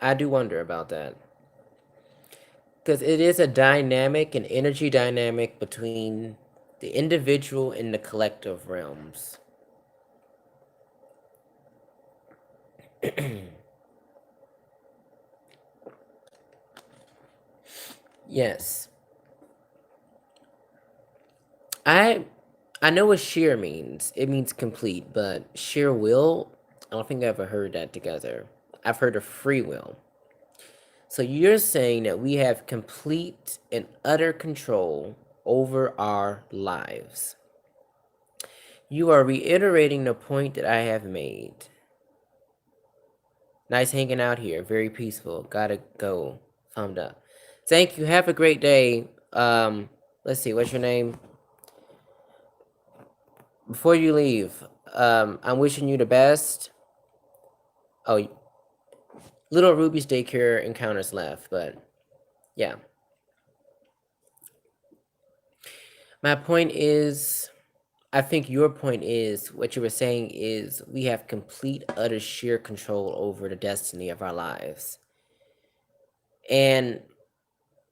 I do wonder about that. Because it is a dynamic, an energy dynamic between the individual and the collective realms. Yes. I I know what sheer means. It means complete, but sheer will, I don't think I've ever heard that together. I've heard of free will. So you're saying that we have complete and utter control over our lives. You are reiterating the point that I have made. Nice hanging out here. Very peaceful. Gotta go. Thumbed up. Thank you. Have a great day. Let's see. What's your name? Before you leave, I'm wishing you the best. Oh, little Ruby's daycare encounters left, but yeah. My point is, I think your point is, what you were saying is, we have complete, utter, sheer control over the destiny of our lives. And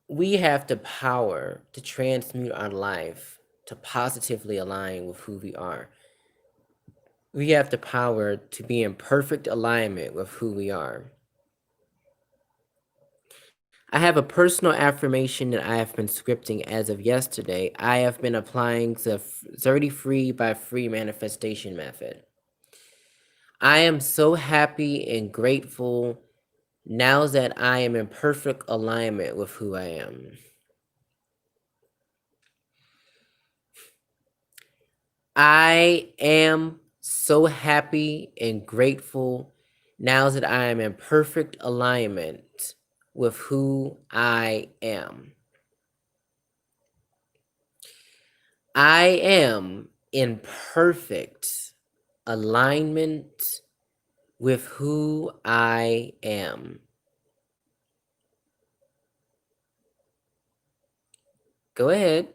we have the power to transmute our life to positively align with who we are. We have the power to be in perfect alignment with who we are. I have a personal affirmation that I have been scripting as of yesterday. I have been applying the 30 free by free manifestation method. I am so happy and grateful now that I am in perfect alignment with who I am. I am so happy and grateful now that I am in perfect alignment with who I am. I am in perfect alignment with who I am. Go ahead.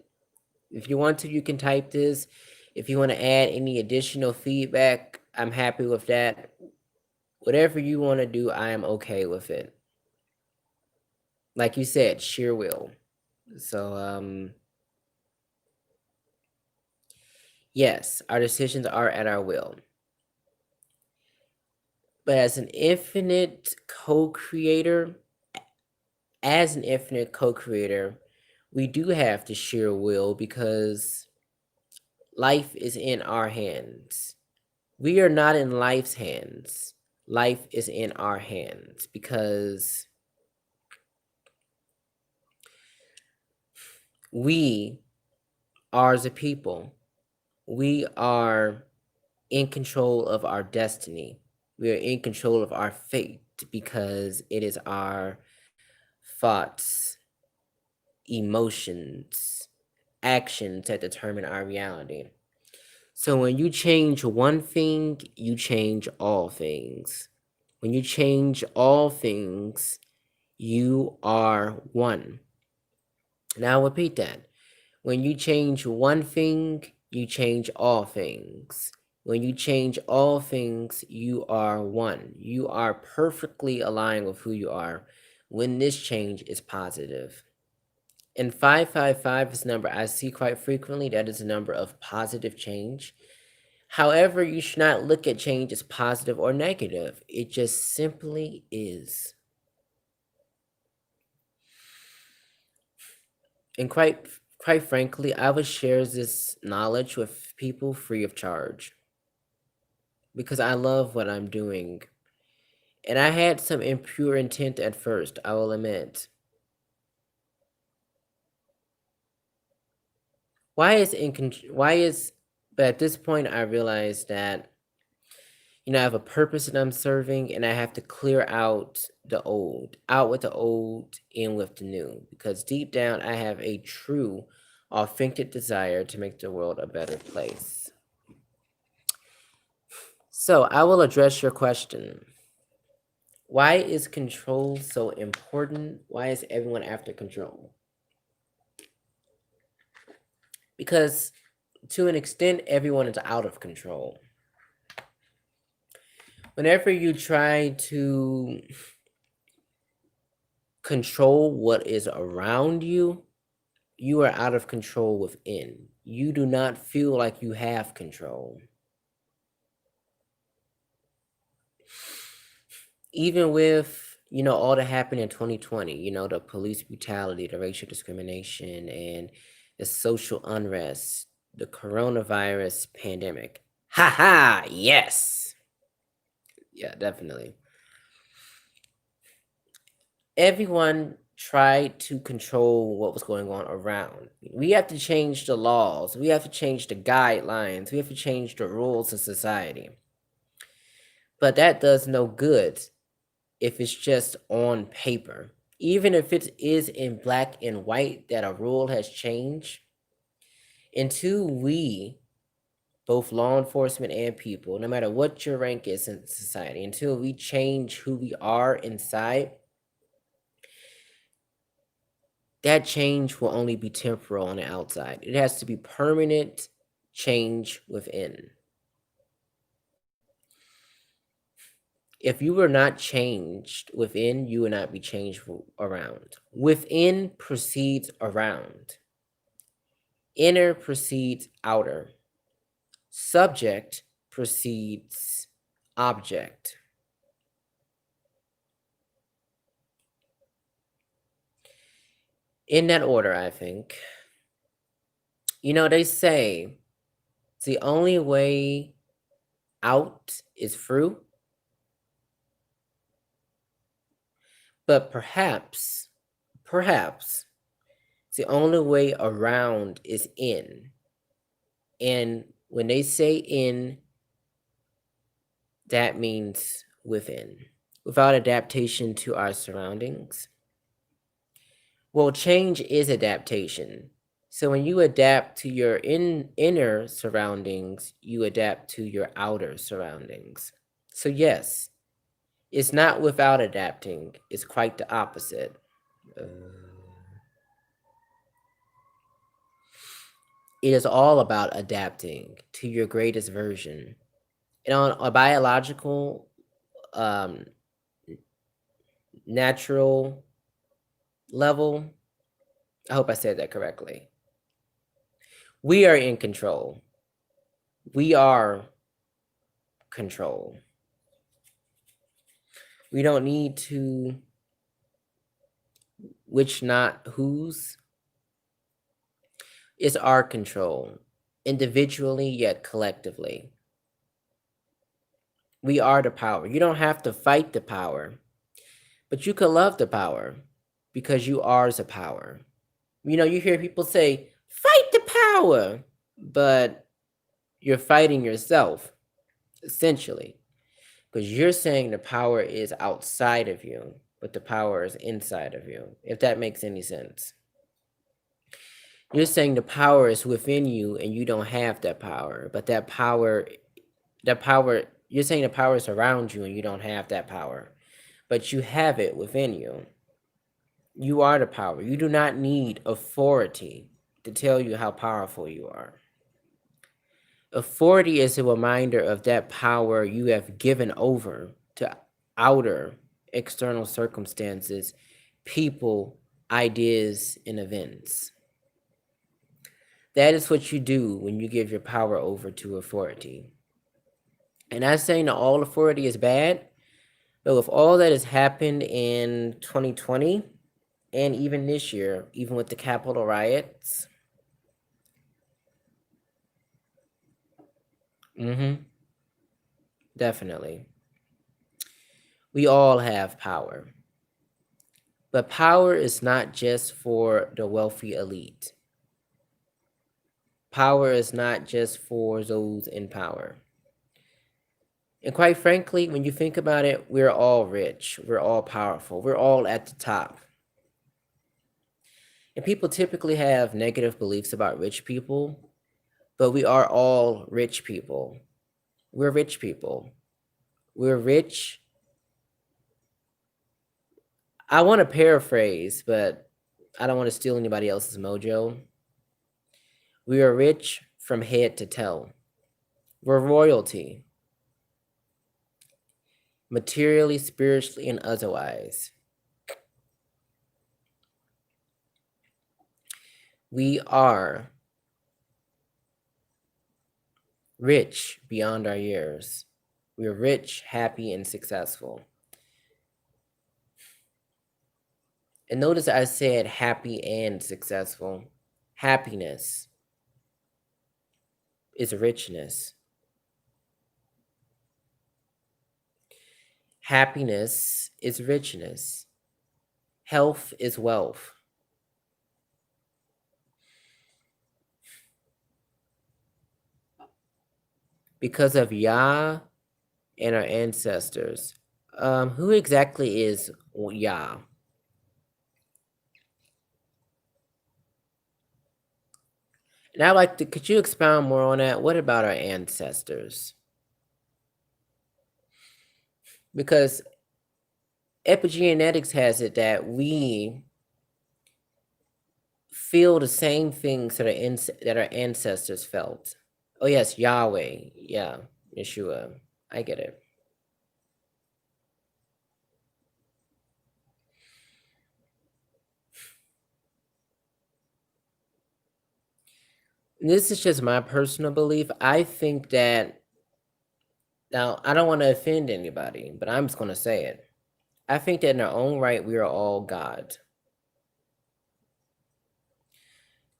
If you want to, you can type this. If you want to add any additional feedback, I'm happy with that. Whatever you want to do, I am okay with it. Like you said, sheer will. So, yes, our decisions are at our will. But as an infinite co-creator, we do have the sheer will because life is in our hands. We are not in life's hands. Life is in our hands because we are as a people, we are in control of our destiny. We are in control of our fate because it is our thoughts, emotions, actions that determine our reality. So when you change one thing, you change all things. When you change all things, you are one. Now repeat that. When you change one thing, you change all things. When you change all things, you are one. You are perfectly aligned with who you are when this change is positive. And 555 is a number I see quite frequently. That is a number of positive change. However, you should not look at change as positive or negative. It just simply is. And quite frankly, I would share this knowledge with people free of charge because I love what I'm doing. And I had some impure intent at first, I will admit. But at this point I realized that I have a purpose that I'm serving and I have to clear out with the old, in with the new, because deep down I have a true, authentic desire to make the world a better place. So I will address your question. Why is control so important? Why is everyone after control? Because to an extent, everyone is out of control. Whenever you try to control what is around you, you are out of control within. You do not feel like you have control. Even with, all that happened in 2020, the police brutality, the racial discrimination, and the social unrest, the coronavirus pandemic. Ha ha, yes. Yeah, definitely. Everyone tried to control what was going on around. We have to change the laws. We have to change the guidelines. We have to change the rules of society. But that does no good if it's just on paper. Even if it is in black and white that a rule has changed, until we, both law enforcement and people, no matter what your rank is in society, until we change who we are inside, that change will only be temporal on the outside. It has to be permanent change within. If you were not changed within, you will not be changed around. Within precedes around. Inner precedes outer. Subject precedes object. In that order, I think. They say the only way out is through, but perhaps, the only way around is in. And when they say in, that means within. Without adaptation to our surroundings. Well, change is adaptation. So when you adapt to your inner surroundings, you adapt to your outer surroundings. So yes, it's not without adapting. It's quite the opposite. It is all about adapting to your greatest version. And on a biological, um, natural level, I hope I said that correctly. We are in control. We are control. We don't need to which not whose. It's our control, individually yet collectively. We are the power. You don't have to fight the power, but you can love the power because you are the power. You hear people say, fight the power, but you're fighting yourself, essentially, because you're saying the power is outside of you, but the power is inside of you, if that makes any sense. You're saying the power is within you and you don't have that power, but you're saying the power is around you and you don't have that power, but you have it within you. You are the power. You do not need authority to tell you how powerful you are. Authority is a reminder of that power you have given over to outer external circumstances, people, ideas, and events. That is what you do when you give your power over to authority. And not saying that all authority is bad, but with all that has happened in 2020 and even this year, even with the Capitol riots, definitely, we all have power. But power is not just for the wealthy elite. Power is not just for those in power. And quite frankly, when you think about it, we're all rich. We're all powerful. We're all at the top. And people typically have negative beliefs about rich people, but we are all rich people. We're rich people. We're rich. I want to paraphrase, but I don't want to steal anybody else's mojo. We are rich from head to toe. We're royalty, materially, spiritually, and otherwise. We are rich beyond our years. We are rich, happy, and successful. And notice I said happy and successful. Happiness is richness. Happiness is richness. Health is wealth. Because of Yah and our ancestors. Who exactly is Yah? And I'd like to, could you expound more on that? What about our ancestors? Because epigenetics has it that we feel the same things that our ancestors felt. Oh yes, Yahweh. Yeah, Yeshua. I get it. This is just my personal belief. I think that now I don't want to offend anybody, but I'm just going to say it. I think that in our own right, we are all God.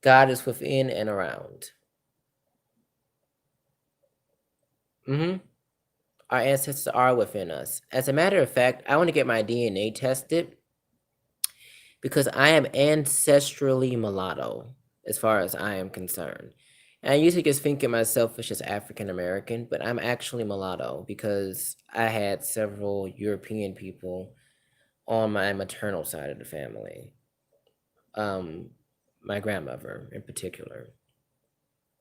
God is within and around. Our ancestors are within us. As a matter of fact, I want to get my DNA tested because I am ancestrally mulatto as far as I am concerned. And I usually just think of myself as just African American, but I'm actually mulatto because I had several European people on my maternal side of the family. My grandmother in particular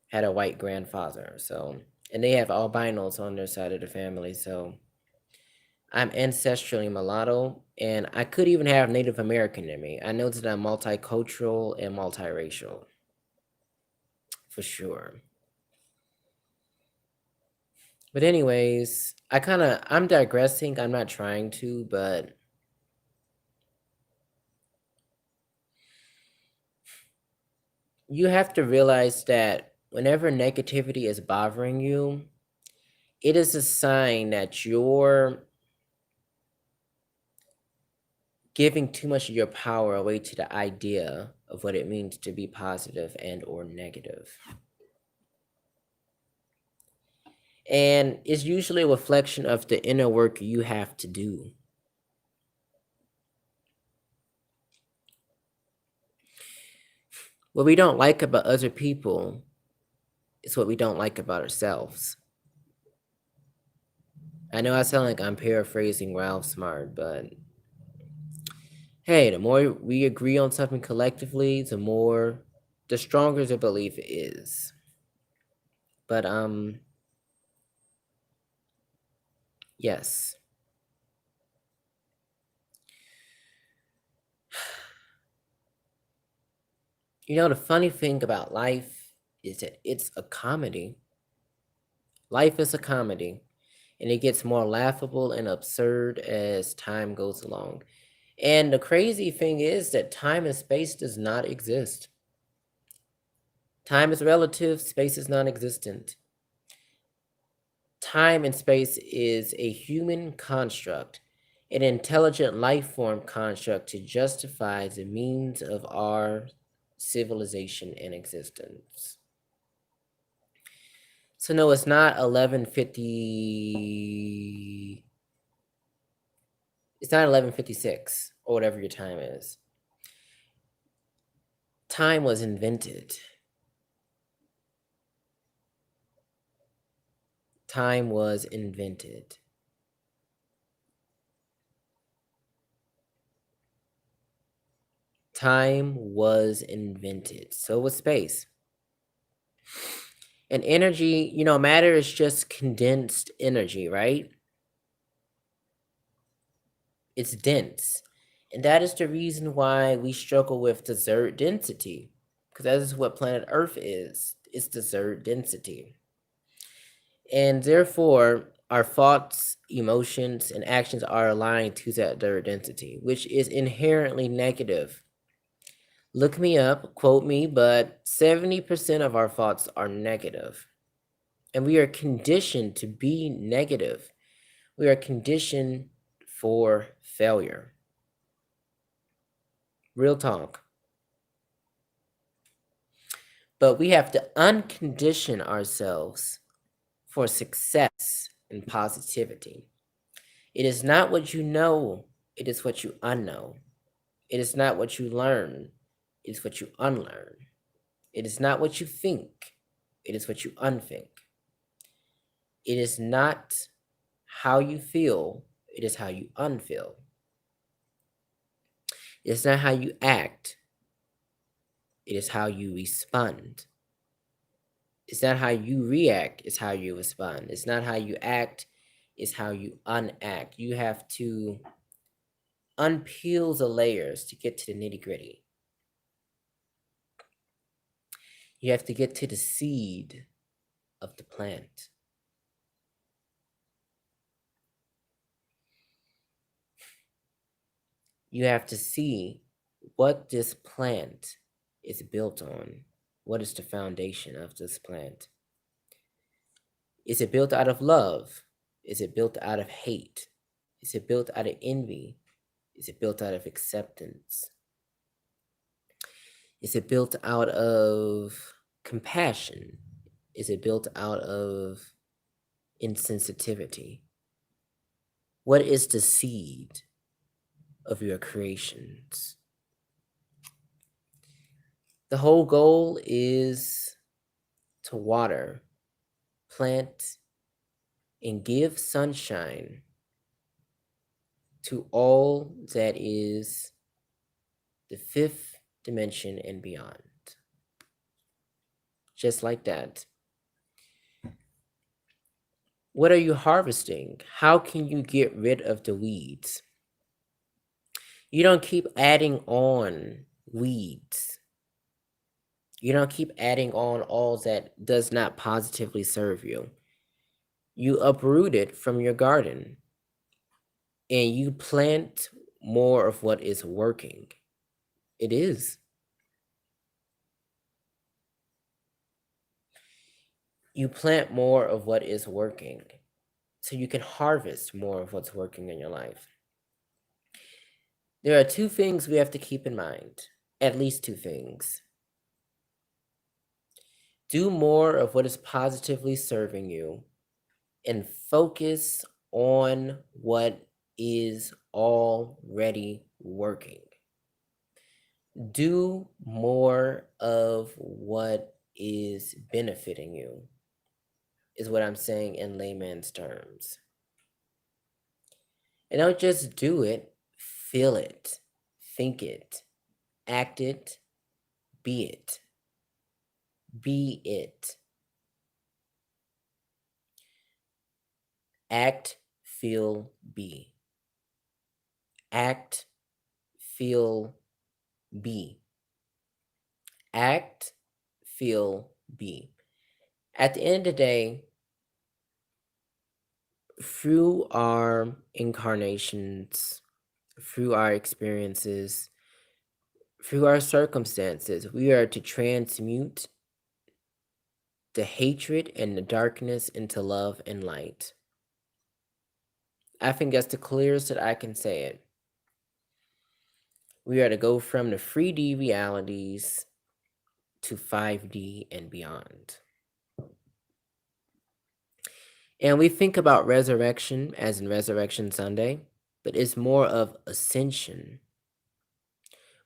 had a white grandfather, so and they have albinos on their side of the family, so I'm ancestrally mulatto, and I could even have Native American in me. I know that I'm multicultural and multiracial. for sure. But anyways, I'm digressing. I'm not trying to, but you have to realize that whenever negativity is bothering you, it is a sign that you're giving too much of your power away to the idea of what it means to be positive and or negative. And it's usually a reflection of the inner work you have to do. What we don't like about other people is what we don't like about ourselves. I know I sound like I'm paraphrasing Ralph Smart, but hey, the more we agree on something collectively, the stronger the belief is. But yes. You know, the funny thing about life is that it's a comedy. Life is a comedy, and it gets more laughable and absurd as time goes along. And the crazy thing is that time and space does not exist. Time is relative, space is non-existent. Time and space is a human construct, an intelligent life form construct to justify the means of our civilization and existence. So no, it's not 1150. It's not 1156 or whatever your time is. Time was invented. Time was invented. Time was invented. So was space. And energy, matter is just condensed energy, right? It's dense. And that is the reason why we struggle with desert density. Because that is what planet Earth is. It's desert density. And therefore, our thoughts, emotions, and actions are aligned to that desert density, which is inherently negative. Look me up, quote me, but 70% of our thoughts are negative. And we are conditioned to be negative. We are conditioned for failure. Real talk. But we have to uncondition ourselves for success and positivity. It is not what you know, it is what you unknow. It is not what you learn, it is what you unlearn. It is not what you think, it is what you unthink. It is not how you feel, it is how you unfeel. It is not how you act, it is how you respond. It's not how you react, it's how you respond. It's not how you act, it's how you unact. You have to unpeel the layers to get to the nitty-gritty. You have to get to the seed of the plant. You have to see what this plant is built on. What is the foundation of this plant? Is it built out of love? Is it built out of hate? Is it built out of envy? Is it built out of acceptance? Is it built out of compassion? Is it built out of insensitivity? What is the seed of your creations? The whole goal is to water, plant, and give sunshine to all that is the fifth dimension and beyond. Just like that. What are you harvesting? How can you get rid of the weeds? You don't keep adding on weeds. You don't keep adding on all that does not positively serve you. You uproot it from your garden and you plant more of what is working. It is. You plant more of what is working so you can harvest more of what's working in your life. There are two things we have to keep in mind, at least two things. Do more of what is positively serving you and focus on what is already working. Do more of what is benefiting you, is what I'm saying in layman's terms. And don't just do it, feel it, think it, act it, be it. Be it. Act, feel, be. Act, feel, be. Act, feel, be. At the end of the day, through our incarnations, through our experiences, through our circumstances, we are to transmute the hatred and the darkness into love and light. I think that's the clearest that I can say it. We are to go from the 3D realities to 5D and beyond. And we think about resurrection as in Resurrection Sunday, but it's more of ascension.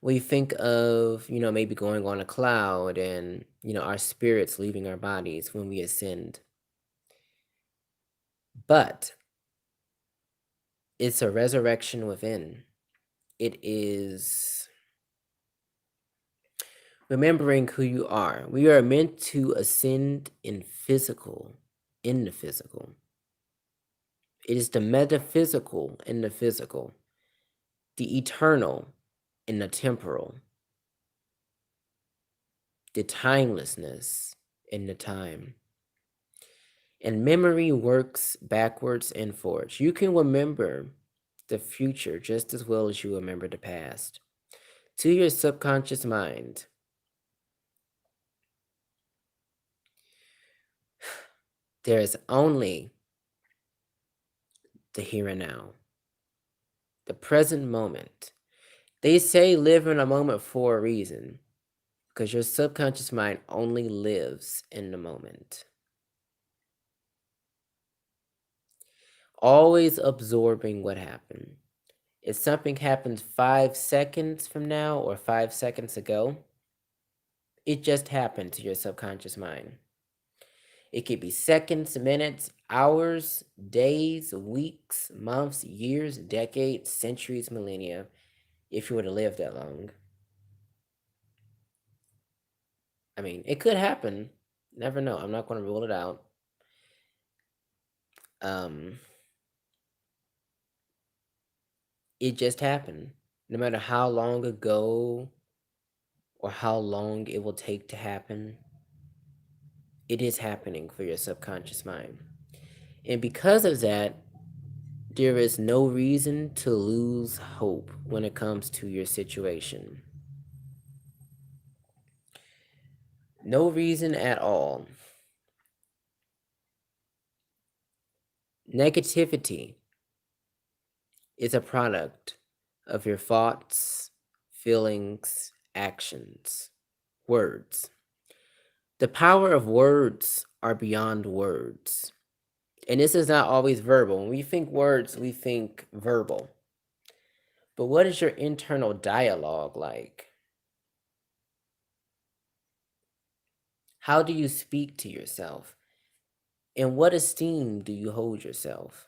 We think of, maybe going on a cloud and, our spirits leaving our bodies when we ascend. But it's a resurrection within. It is remembering who you are. We are meant to ascend in the physical. It is the metaphysical in the physical, the eternal in the temporal, the timelessness in the time. And memory works backwards and forwards. You can remember the future just as well as you remember the past. To your subconscious mind, there is only the here and now, the present moment. They say live in a moment for a reason, because your subconscious mind only lives in the moment. Always absorbing what happened. If something happens 5 seconds from now or 5 seconds ago, it just happened to your subconscious mind. It could be seconds, minutes, hours, days, weeks, months, years, decades, centuries, millennia, if you were to live that long. I mean, it could happen. Never know. I'm not going to rule it out. It just happened. No matter how long ago or how long it will take to happen, it is happening for your subconscious mind. And because of that, there is no reason to lose hope when it comes to your situation. No reason at all. Negativity is a product of your thoughts, feelings, actions, words. The power of words are beyond words. And this is not always verbal. When we think words, we think verbal. But what is your internal dialogue like? How do you speak to yourself? In what esteem do you hold yourself?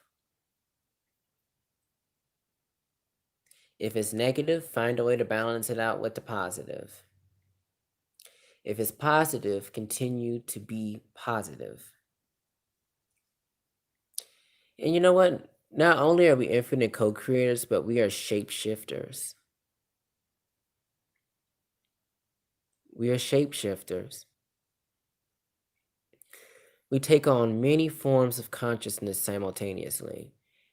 If it's negative, find a way to balance it out with the positive. If it's positive, continue to be positive. And you know what? Not only are we infinite co-creators, but we are shapeshifters. We are shapeshifters. We take on many forms of consciousness simultaneously.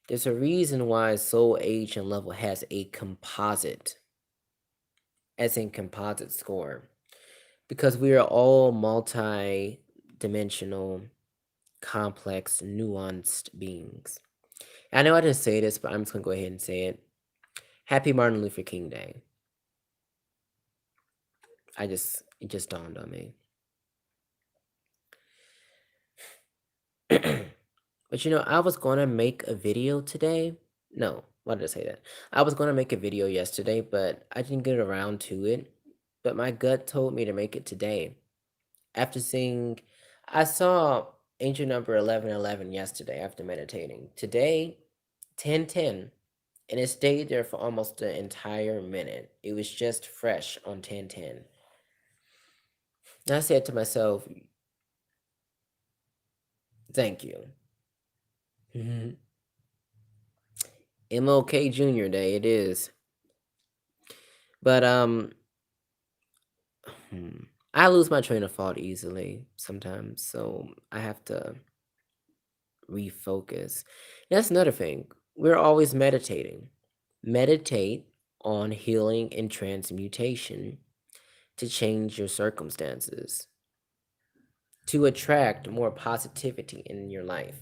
There's a reason why soul age and level has a composite, as in composite score, because we are all multi-dimensional, complex, nuanced beings. I know I didn't say this, but I'm just gonna go ahead and say it. Happy Martin Luther King Day. It just dawned on me. But I was gonna make a video today. No, why did I say that? I was gonna make a video yesterday, but I didn't get around to it. But my gut told me to make it today. After seeing, I saw angel number 1111 yesterday after meditating. Today, 1010, and it stayed there for almost the entire minute. It was just fresh on 1010. And I said to myself, thank you. MLK Jr. Day, it is. But I lose my train of thought easily sometimes, so I have to refocus. That's another thing. We're always meditating. Meditate on healing and transmutation to change your circumstances, to attract more positivity in your life.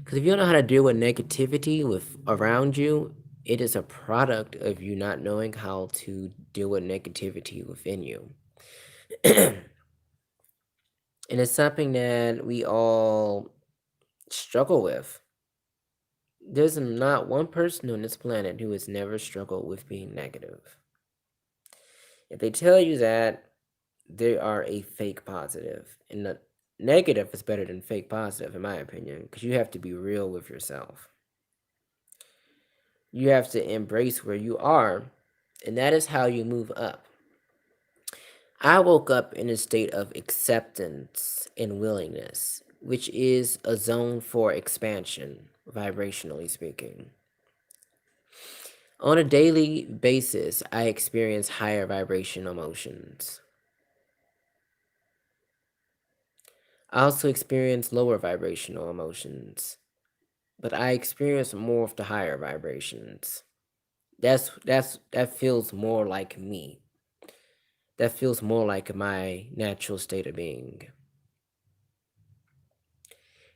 Because if you don't know how to deal with negativity with around you, it is a product of you not knowing how to deal with negativity within you. And it's something that we all struggle with. There's not one person on this planet who has never struggled with being negative. If they tell you that, they are a fake positive. And the negative is better than fake positive, in my opinion, because you have to be real with yourself. You have to embrace where you are, and that is how you move up. I woke up in a state of acceptance and willingness, which is a zone for expansion, vibrationally speaking. On a daily basis, I experience higher vibration emotions. I also experience lower vibrational emotions, but I experience more of the higher vibrations. That feels more like me. That feels more like my natural state of being.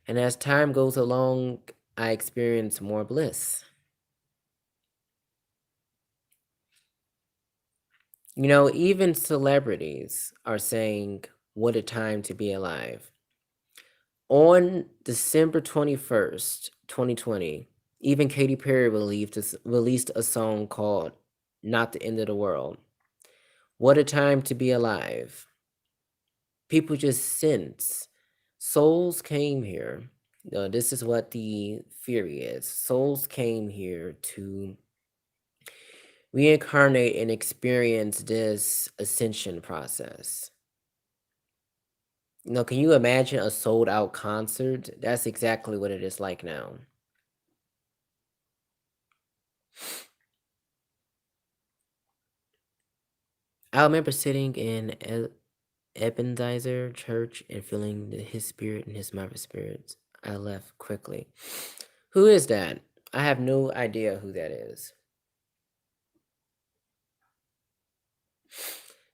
And as time goes along, I experience more bliss. Even celebrities are saying, what a time to be alive. On December 21st, 2020, even Katy Perry released a song called Not the End of the World. What a time to be alive. People just sense. Souls came here. This is what the theory is. Souls came here to reincarnate and experience this ascension process. Can you imagine a sold out concert? That's exactly what it is like now. I remember sitting in Ebenezer Church and feeling his spirit and his mother's spirits. I left quickly. Who is that? I have no idea who that is.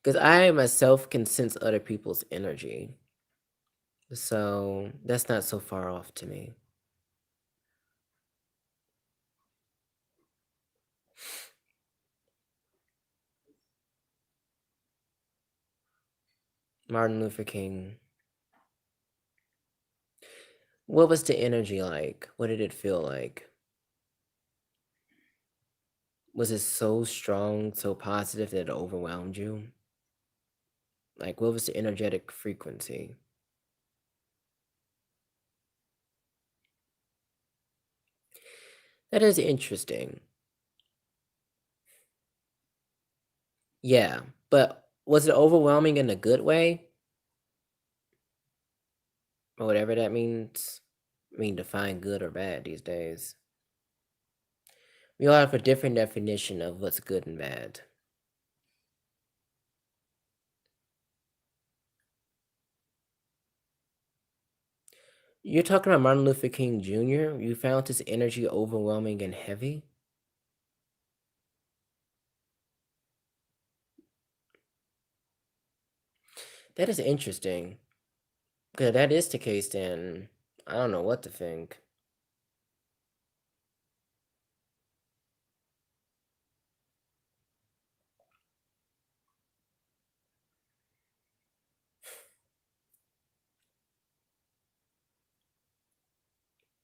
Because I myself can sense other people's energy. So that's not so far off to me. Martin Luther King. What was the energy like? What did it feel like? Was it so strong, so positive that it overwhelmed you? Like, what was the energetic frequency? That is interesting. Yeah, but was it overwhelming in a good way? Or whatever that means? I mean, define good or bad these days. We all have a different definition of what's good and bad. You're talking about Martin Luther King Jr.? You found his energy overwhelming and heavy? That is interesting. Because that is the case, then I don't know what to think.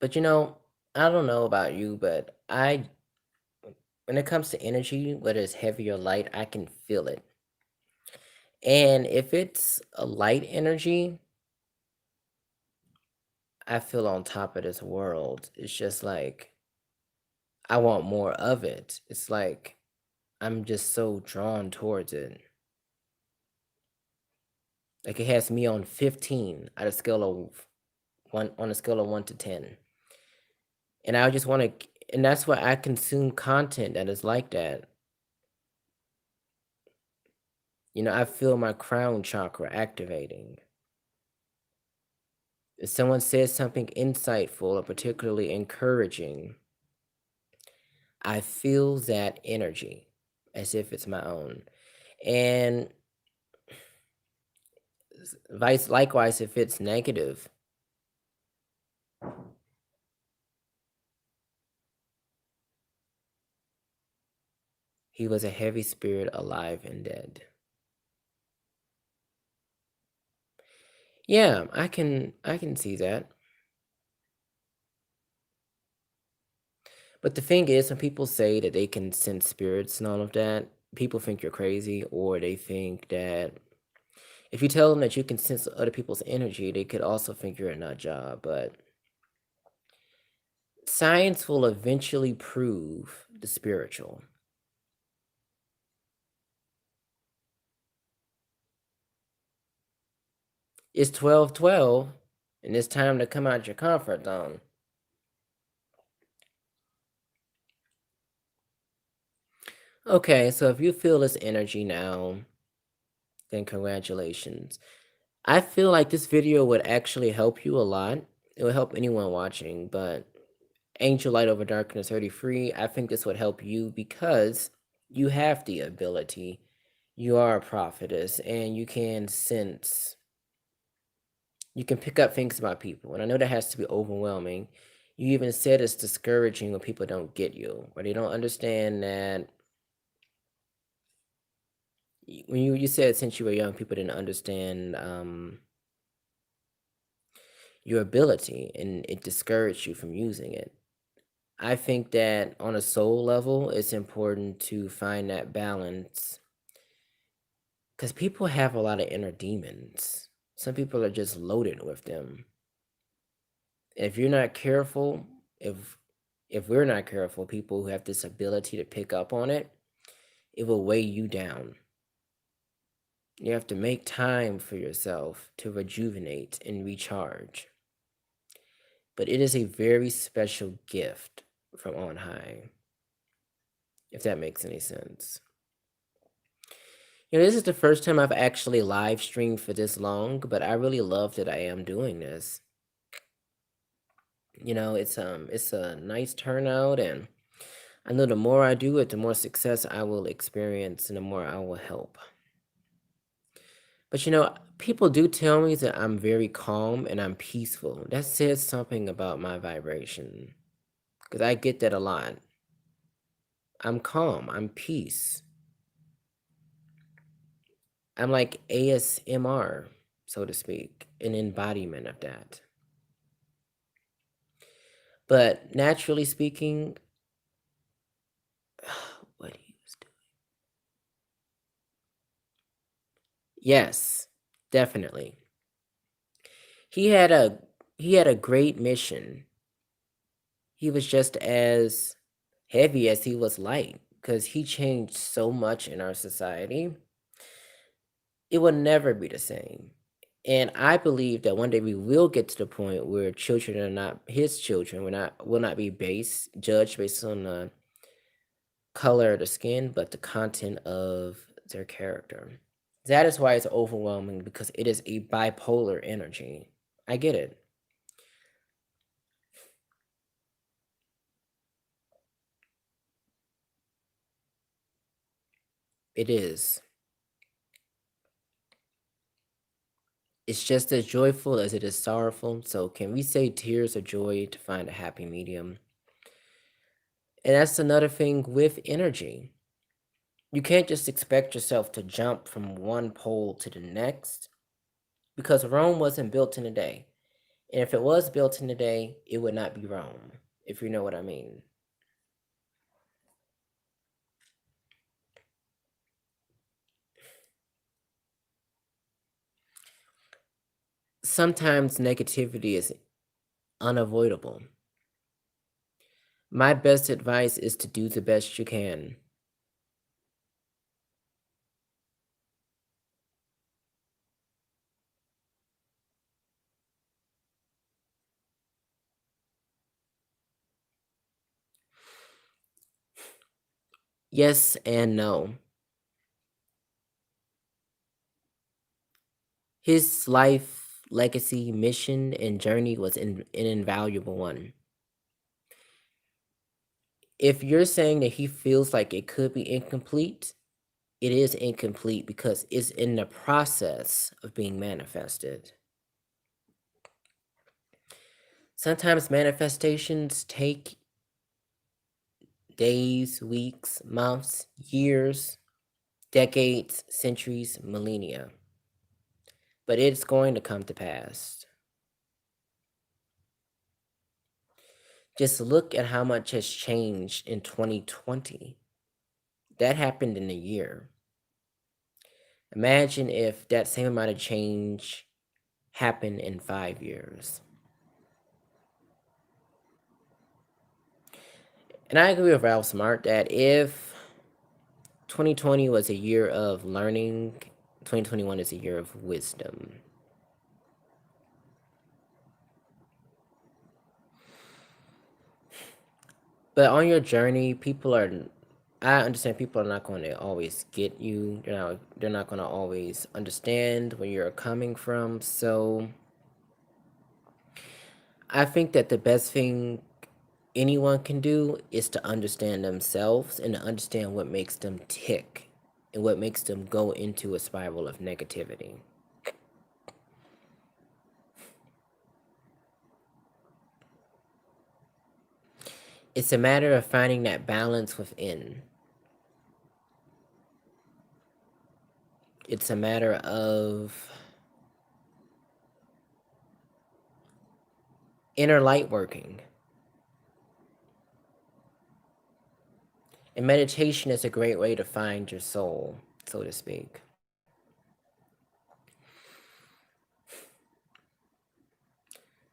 But I don't know about you, but when it comes to energy, whether it's heavy or light, I can feel it. And if it's a light energy, I feel on top of this world. It's just like I want more of it. It's like I'm just so drawn towards it. Like it has me on 15 at a scale of on a scale of 1 to 10. And I just want to and that's why I consume content that is like that. I feel my crown chakra activating. If someone says something insightful or particularly encouraging, I feel that energy as if it's my own. And vice likewise, if it's negative, he was a heavy spirit, alive and dead. Yeah, I can see that. But the thing is, when people say that they can sense spirits and all of that, people think you're crazy, or they think that if you tell them that you can sense other people's energy, they could also think you're a nut job. But science will eventually prove the spiritual. It's 12:12, and it's time to come out your comfort zone. Okay, so if you feel this energy now, then congratulations. I feel like this video would actually help you a lot. It would help anyone watching, but Angel Light Over Darkness 33, I think this would help you because you have the ability. You are a prophetess and you can pick up things about people. And I know that has to be overwhelming. You even said it's discouraging when people don't get you or they don't understand that. When you said since you were young, people didn't understand your ability and it discouraged you from using it. I think that on a soul level, it's important to find that balance because people have a lot of inner demons. Some people are just loaded with them. If you're not careful, if we're not careful, people who have this ability to pick up on it, it will weigh you down. You have to make time for yourself to rejuvenate and recharge. But it is a very special gift from on high, if that makes any sense. This is the first time I've actually live streamed for this long, but I really love that I am doing this. It's a nice turnout, and I know the more I do it, the more success I will experience and the more I will help. But people do tell me that I'm very calm and I'm peaceful. That says something about my vibration. Because I get that a lot. I'm calm, I'm peace. I'm like ASMR, so to speak, an embodiment of that. But naturally speaking, what he was doing. Yes, definitely. He had a he had a great mission. He was just as heavy as he was light because he changed so much in our society. It will never be the same. And I believe that one day we will get to the point where children are not his children, will not be judged based on the color of the skin, but the content of their character. That is why it's overwhelming because it is a bipolar energy. I get it. It is. It's just as joyful as it is sorrowful. So, can we say tears of joy to find a happy medium? And that's another thing with energy. You can't just expect yourself to jump from one pole to the next because Rome wasn't built in a day. And if it was built in a day, it would not be Rome, if you know what I mean. Sometimes negativity is unavoidable. My best advice is to do the best you can. Yes and no. His life, legacy, mission, and journey was an invaluable one. If you're saying that he feels like it could be incomplete, it is incomplete because it's in the process of being manifested. Sometimes manifestations take days, weeks, months, years, decades, centuries, millennia. But it's going to come to pass. Just look at how much has changed in 2020. That happened in a year. Imagine if that same amount of change happened in 5 years. And I agree with Ralph Smart that if 2020 was a year of learning, 2021 is a year of wisdom. But on your journey, I understand people are not going to always get you. They're not going to always understand where you're coming from. So I think that the best thing anyone can do is to understand themselves and to understand what makes them tick and what makes them go into a spiral of negativity. It's a matter of finding that balance within. It's a matter of inner light working. And meditation is a great way to find your soul, so to speak.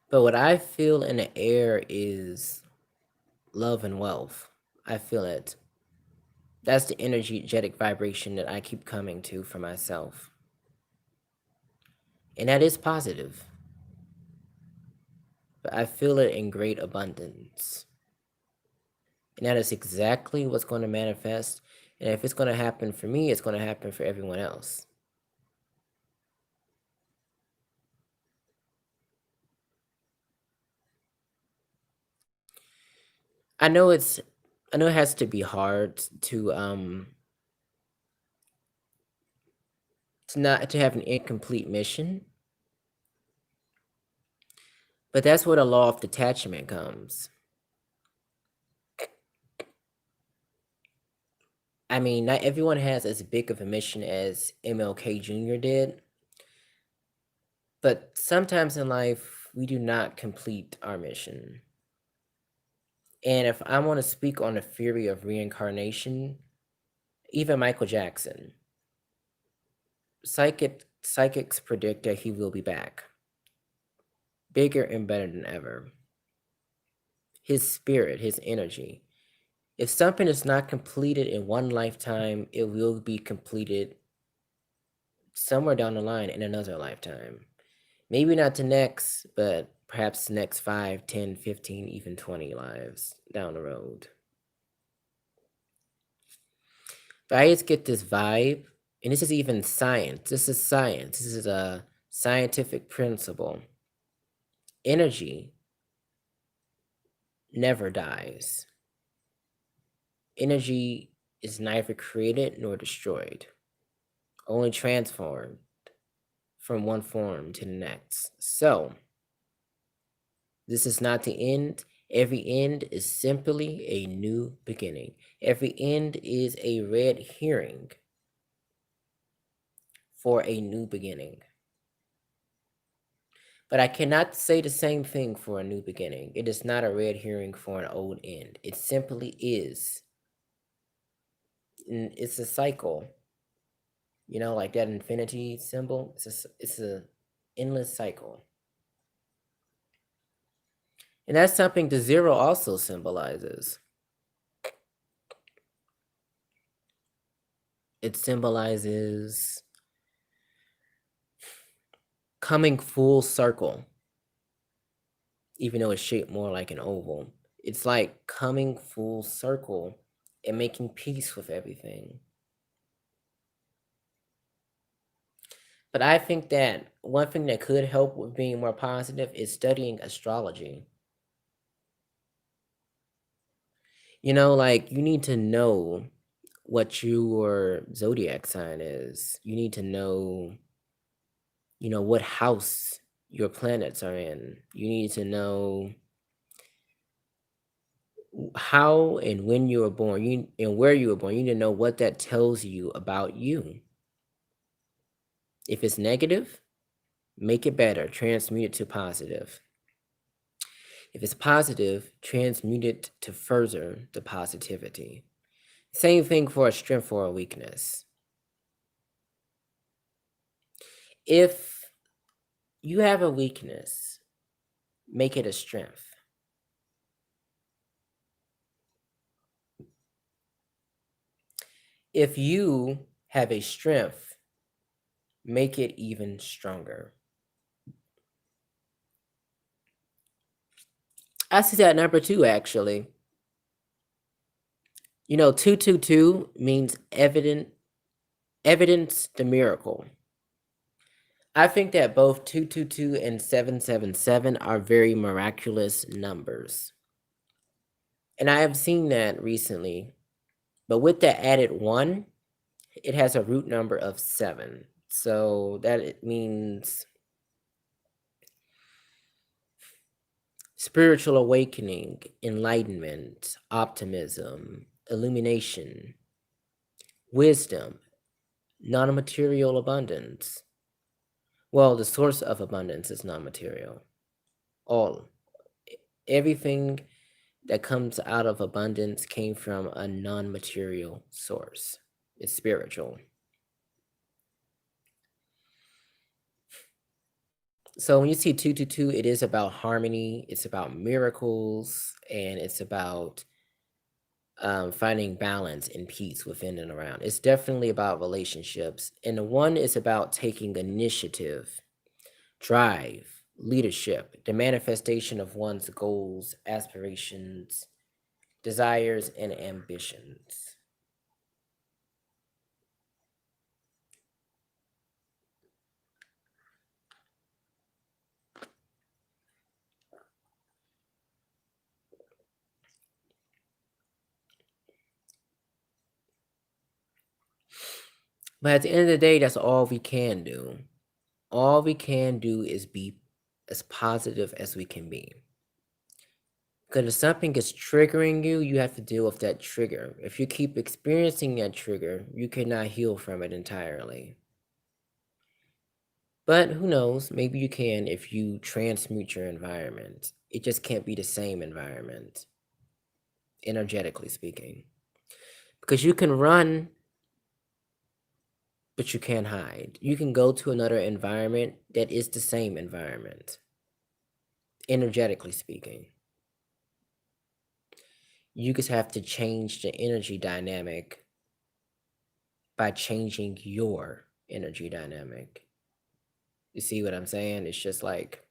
But what I feel in the air is love and wealth. I feel it. That's the energetic vibration that I keep coming to for myself. And that is positive. But I feel it in great abundance. And that is exactly what's going to manifest. And if it's going to happen for me, it's going to happen for everyone else. I know it's I know it has to be hard to not to have an incomplete mission, but that's where the law of detachment comes. I mean, not everyone has as big of a mission as MLK Jr. did, but sometimes in life we do not complete our mission. And if I want to speak on the theory of reincarnation, even Michael Jackson, psychics predict that he will be back, bigger and better than ever. His spirit, his energy. If something is not completed in one lifetime, it will be completed somewhere down the line in another lifetime. Maybe not the next, but perhaps the next 5, 10, 15, even 20 lives down the road. But I just get this vibe, and this is even science. This is science. This is a scientific principle. Energy never dies. Energy is neither created nor destroyed, only transformed from one form to the next. So, this is not the end. Every end is simply a new beginning. Every end is a red herring for a new beginning. But I cannot say the same thing for a new beginning. It is not a red herring for an old end. It simply is. It's a cycle. You know, like that infinity symbol. It's a endless cycle. And that's something the zero also symbolizes. It symbolizes coming full circle, even though it's shaped more like an oval. It's like coming full circle and making peace with everything. But I think that one thing that could help with being more positive is studying astrology. You know, like you need to know what your zodiac sign is. You need to know, what house your planets are in. You need to know how and when you were born, and where you were born. You need to know what that tells you about you. If it's negative, make it better, transmute it to positive. If it's positive, transmute it to further the positivity. Same thing for a strength or a weakness. If you have a weakness, make it a strength. If you have a strength, make it even stronger. I see that number 2 actually. 222 means evidence the miracle. I think that both 222 and 777 are very miraculous numbers. And I have seen that recently. But with the added 1, it has a root number of 7. So that it means spiritual awakening, enlightenment, optimism, illumination, wisdom, non-material abundance. Well, the source of abundance is non-material. Everything that comes out of abundance came from a non-material source. It's spiritual. So when you see 222, it is about harmony, it's about miracles, and it's about finding balance and peace within and around. It's definitely about relationships. And the 1 is about taking initiative, drive, leadership, the manifestation of one's goals, aspirations, desires, and ambitions. But at the end of the day, that's all we can do. All we can do is be as positive as we can be. Because if something is triggering you, you have to deal with that trigger. If you keep experiencing that trigger, you cannot heal from it entirely. But who knows? Maybe you can if you transmute your environment. It just can't be the same environment, energetically speaking. Because you can run, but you can't hide. You can go to another environment that is the same environment, energetically speaking. You just have to change the energy dynamic by changing your energy dynamic. You see what I'm saying? It's just like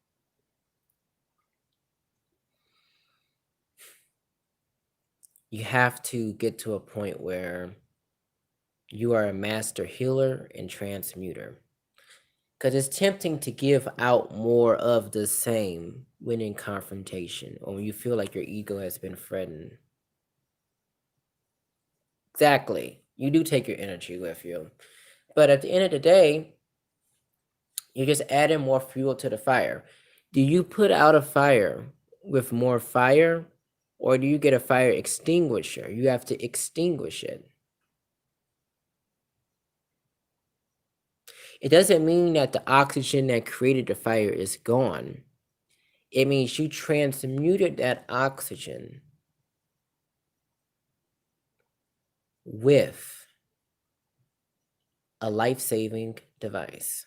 you have to get to a point where you are a master healer and transmuter. Because it's tempting to give out more of the same when in confrontation or when you feel like your ego has been threatened. Exactly. You do take your energy with you. But at the end of the day, you're just adding more fuel to the fire. Do you put out a fire with more fire, or do you get a fire extinguisher? You have to extinguish it. It doesn't mean that the oxygen that created the fire is gone. It means you transmuted that oxygen with a life-saving device.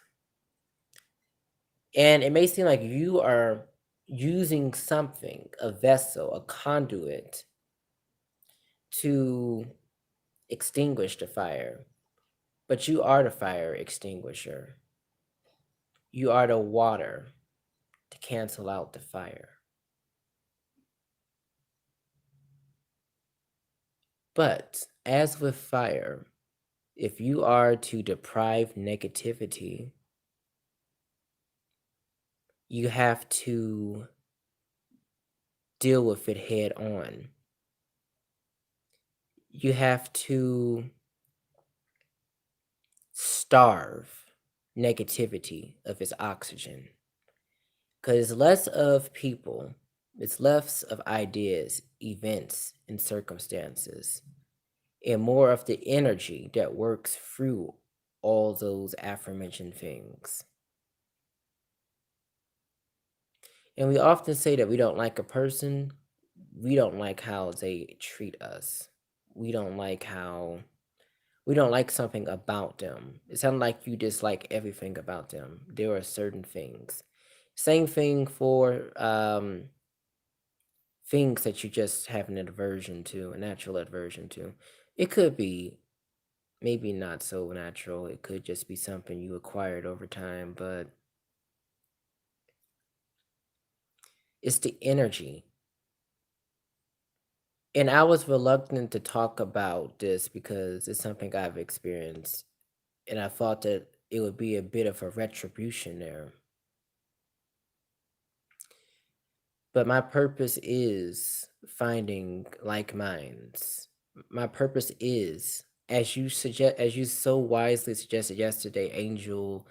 And it may seem like you are using something, a vessel, a conduit, to extinguish the fire, but you are the fire extinguisher. You are the water to cancel out the fire. But as with fire, if you are to deprive negativity, you have to deal with it head on. You have to starve negativity of its oxygen. Because it's less of people, it's less of ideas, events, and circumstances, and more of the energy that works through all those aforementioned things. And we often say that we don't like a person, we don't like how they treat us. We don't like how we don't like something about them. It sounds like you dislike everything about them. There are certain things. Same thing for things that you just have an aversion to, a natural aversion to. It could be maybe not so natural. It could just be something you acquired over time, but it's the energy. And I was reluctant to talk about this because it's something I've experienced, and I thought that it would be a bit of a retribution there. But my purpose is finding like minds. My purpose is, as you so wisely suggested yesterday, Angel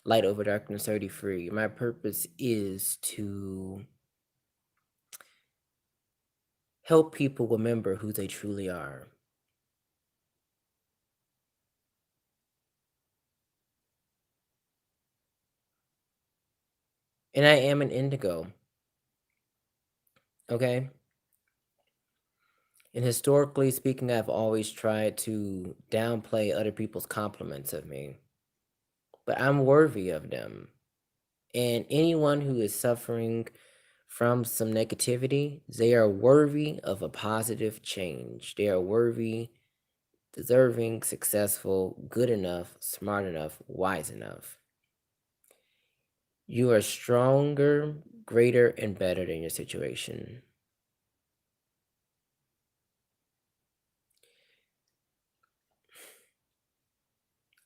Light Over Darkness 33. My purpose is to help people remember who they truly are. And I am an indigo, okay? And historically speaking, I've always tried to downplay other people's compliments of me, but I'm worthy of them. And anyone who is suffering from some negativity, they are worthy of a positive change. They are worthy, deserving, successful, good enough, smart enough, wise enough. You are stronger, greater, and better than your situation.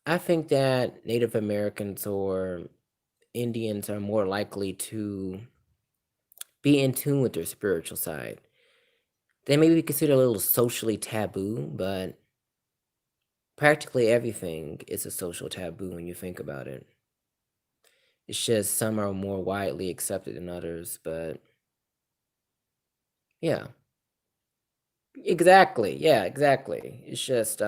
I think that Native Americans or Indians are more likely to be in tune with their spiritual side. They may be considered a little socially taboo, but practically everything is a social taboo when you think about it. It's just some are more widely accepted than others, but yeah. Exactly. Yeah, exactly. It's just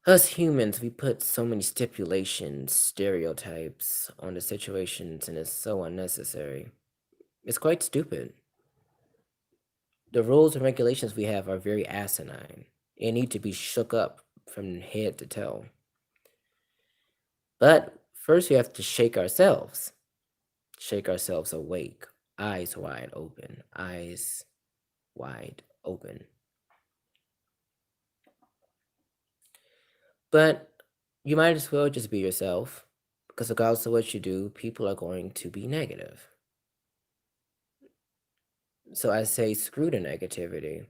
us humans, we put so many stipulations, stereotypes on the situations, and it's so unnecessary. It's quite stupid. The rules and regulations we have are very asinine and need to be shook up from head to toe. But first, we have to shake ourselves awake, eyes wide open, eyes wide open. But you might as well just be yourself because, regardless of what you do, people are going to be negative. So I say, screw the negativity.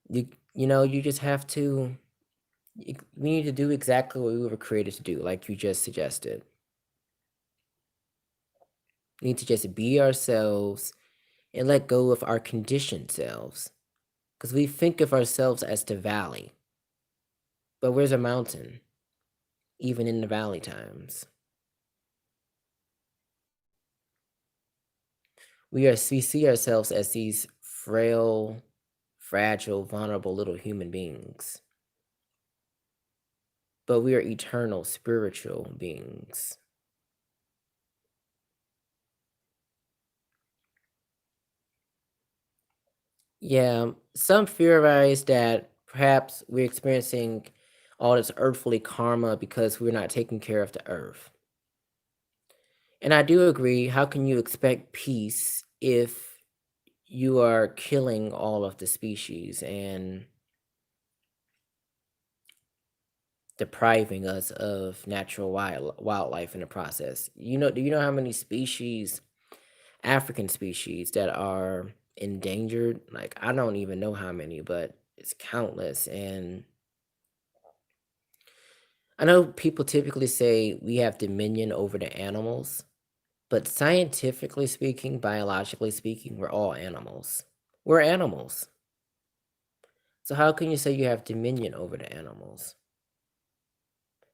You just have to. We need to do exactly what we were created to do, like you just suggested. We need to just be ourselves and let go of our conditioned selves. Because we think of ourselves as the valley, but where's a mountain, even in the valley times? We see ourselves as these frail, fragile, vulnerable little human beings, but we are eternal spiritual beings. Yeah, some theorize that perhaps we're experiencing all this earthly karma because we're not taking care of the earth. And I do agree, how can you expect peace if you are killing all of the species and depriving us of natural wildlife in the process? Do you know how many species, African species, that are endangered? Like, I don't even know how many, but it's countless. And I know people typically say we have dominion over the animals, but scientifically speaking, biologically speaking, we're all animals. We're animals. So how can you say you have dominion over the animals?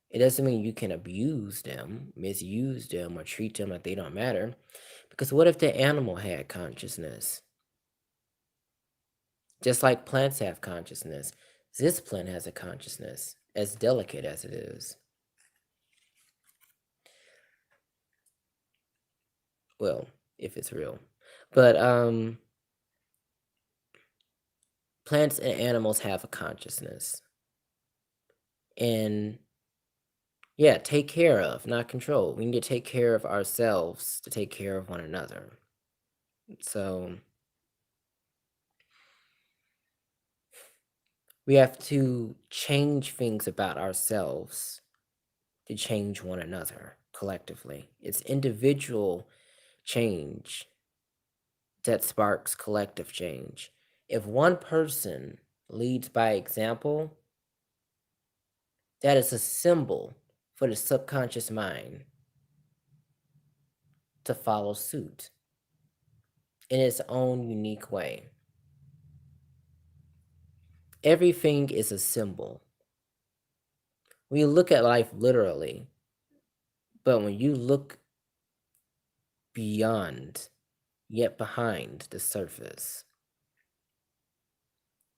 It doesn't mean you can abuse them, misuse them, or treat them like they don't matter. Because what if the animal had consciousness? Just like plants have consciousness, this plant has a consciousness, as delicate as it is. Well, if it's real. But plants and animals have a consciousness. And yeah, take care of, not control. We need to take care of ourselves to take care of one another. So we have to change things about ourselves to change one another collectively. It's individual change that sparks collective change. If one person leads by example, that is a symbol for the subconscious mind to follow suit in its own unique way. Everything is a symbol. We look at life literally, but when you look beyond, yet behind the surface,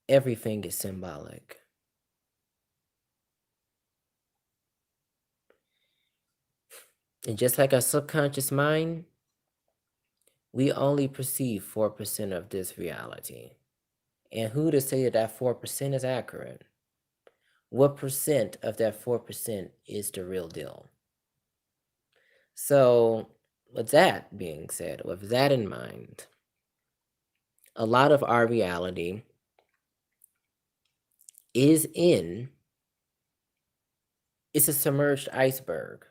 everything is symbolic. And just like our subconscious mind, we only perceive 4% of this reality. And who to say that that 4% is accurate? What percent of that 4% is the real deal? So, with that being said, with that in mind, a lot of our reality is in, it's a submerged iceberg.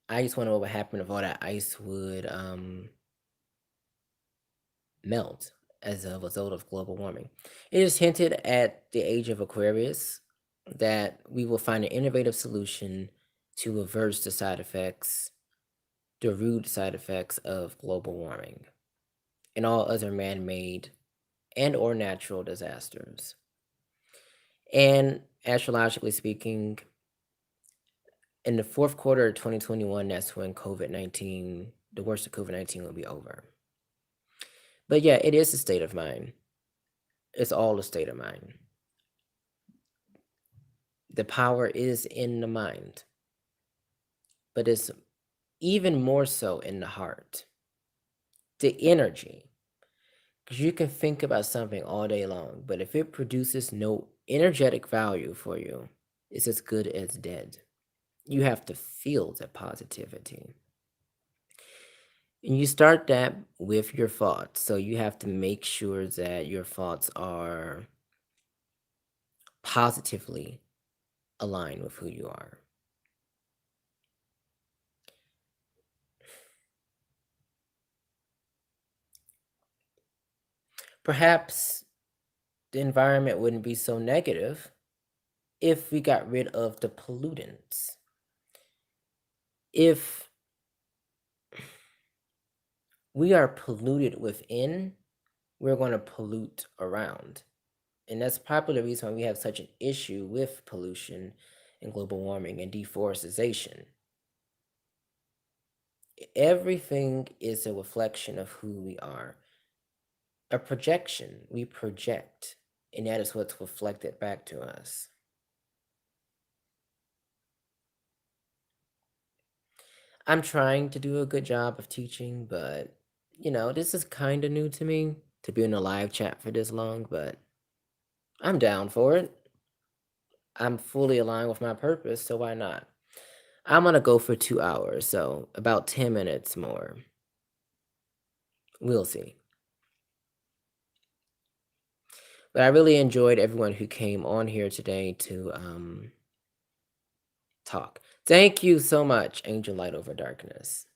I just wonder what would happen if all that ice would melt as a result of global warming. It is hinted at the age of Aquarius that we will find an innovative solution to reverse the side effects, the rude side effects of global warming and all other man-made and or natural disasters. And astrologically speaking, in the fourth quarter of 2021, that's when COVID-19, the worst of COVID-19 will be over. But yeah, it is a state of mind. It's all a state of mind. The power is in the mind, but it's even more so in the heart. The energy. Because you can think about something all day long, but if it produces no energetic value for you, it's as good as dead. You have to feel the positivity. And you start that with your thoughts. So you have to make sure that your thoughts are positively aligned with who you are. Perhaps the environment wouldn't be so negative if we got rid of the pollutants. If we are polluted within, we're going to pollute around. And that's probably the reason why we have such an issue with pollution and global warming and deforestation. Everything is a reflection of who we are. A projection, we project, and that is what's reflected back to us. I'm trying to do a good job of teaching, but this is kind of new to me to be in a live chat for this long, but I'm down for it. I'm fully aligned with my purpose, so why not? I'm gonna go for 2 hours, so about 10 minutes more. We'll see. But I really enjoyed everyone who came on here today to talk. Thank you so much, Angel Light Over Darkness.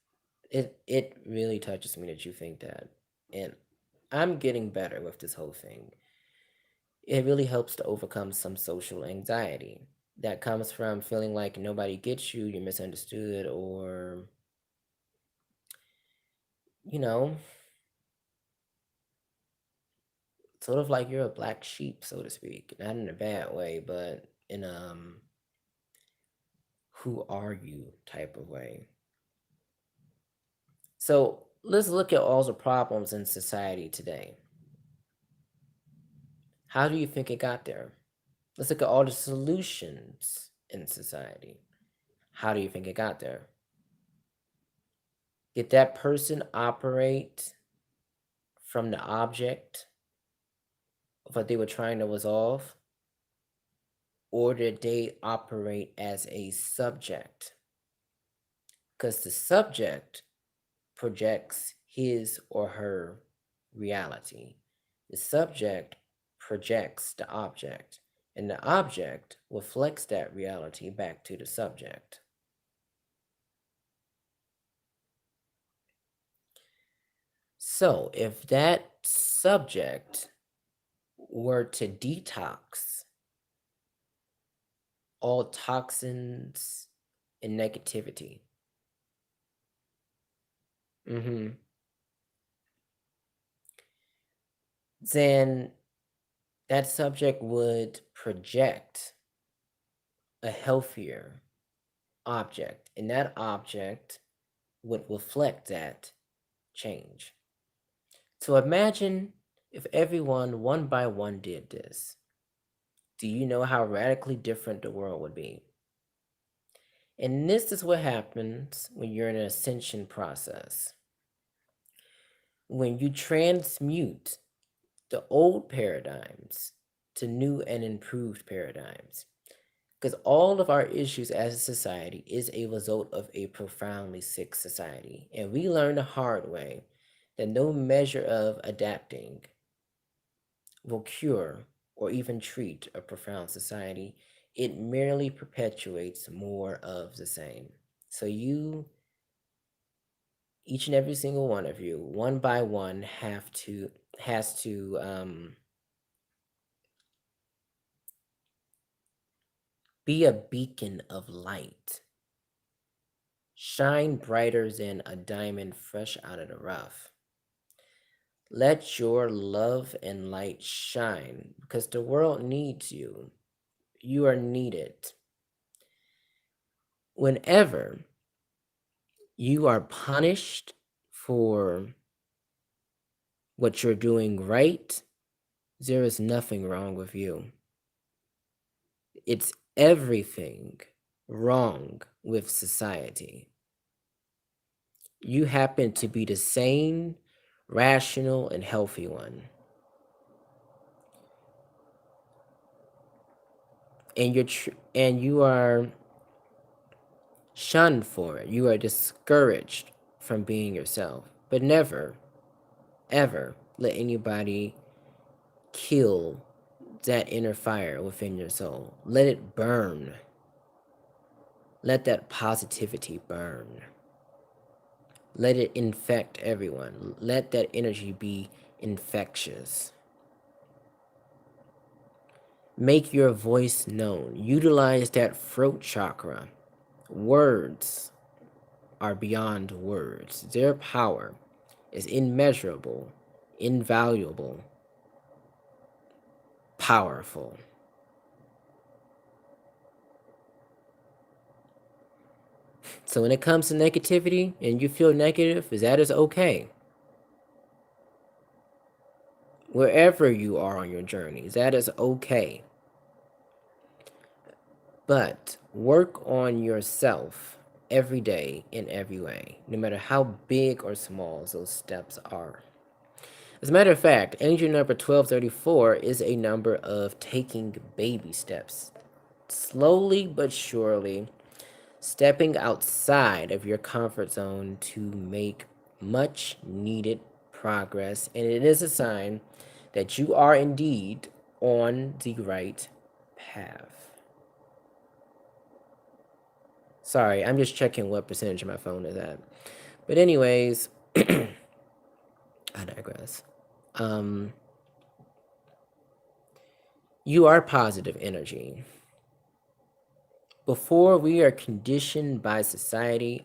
It really touches me that you think that. And I'm getting better with this whole thing. It really helps to overcome some social anxiety that comes from feeling like nobody gets you, you're misunderstood, or, you know, sort of like you're a black sheep, so to speak. Not in a bad way, but in who are you type of way. So let's look at all the problems in society today. How do you think it got there? Let's look at all the solutions in society. How do you think it got there? Did that person operate from the object of what they were trying to resolve? Or did they operate as a subject? Because the subject projects his or her reality. The subject projects the object, and the object reflects that reality back to the subject. So, if that subject were to detox all toxins and negativity, then that subject would project a healthier object, and that object would reflect that change. So imagine if everyone one by one did this. Do you know how radically different the world would be? And this is what happens when you're in an ascension process. When you transmute the old paradigms to new and improved paradigms. Because all of our issues as a society is a result of a profoundly sick society. And we learned the hard way that no measure of adapting will cure or even treat a profound society. It merely perpetuates more of the same. So each and every single one of you, one by one, has to be a beacon of light. Shine brighter than a diamond fresh out of the rough. Let your love and light shine because the world needs you. You are needed. Whenever you are punished for what you're doing right, there is nothing wrong with you. It's everything wrong with society. You happen to be the sane, rational, and healthy one. And you are shunned for it. You are discouraged from being yourself. But never, ever let anybody kill that inner fire within your soul. Let it burn. Let that positivity burn. Let it infect everyone. Let that energy be infectious. Make your voice known. Utilize that throat chakra. Words are beyond words. Their power is immeasurable, invaluable, powerful. So when it comes to negativity and you feel negative, that is okay. Wherever you are on your journey, that is okay. But work on yourself every day in every way, no matter how big or small those steps are. As a matter of fact, energy number 1234 is a number of taking baby steps. Slowly but surely, stepping outside of your comfort zone to make much needed progress. And it is a sign that you are indeed on the right path. Sorry, I'm just checking what percentage of my phone is at. But anyways, I digress. You are positive energy. Before we are conditioned by society,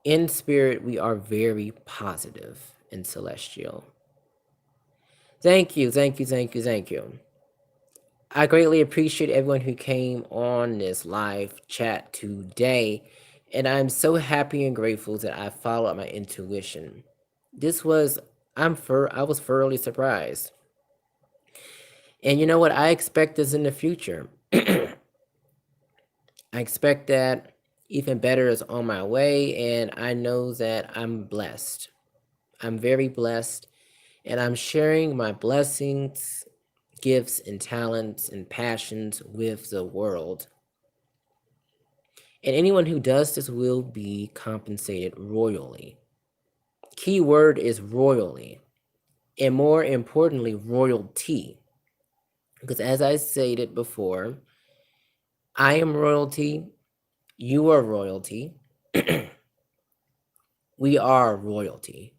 in spirit, we are very positive and celestial. Thank you, thank you, thank you, thank you. I greatly appreciate everyone who came on this live chat today, and I'm so happy and grateful that I followed my intuition. I was thoroughly surprised. And you know what? I expect this in the future. I expect that even better is on my way, and I know that I'm blessed. I'm very blessed, and I'm sharing my blessings, gifts, and talents and passions with the world. And anyone who does this will be compensated royally. Key word is royally, and more importantly, royalty. Because as I stated before, I am royalty, you are royalty, we are royalty.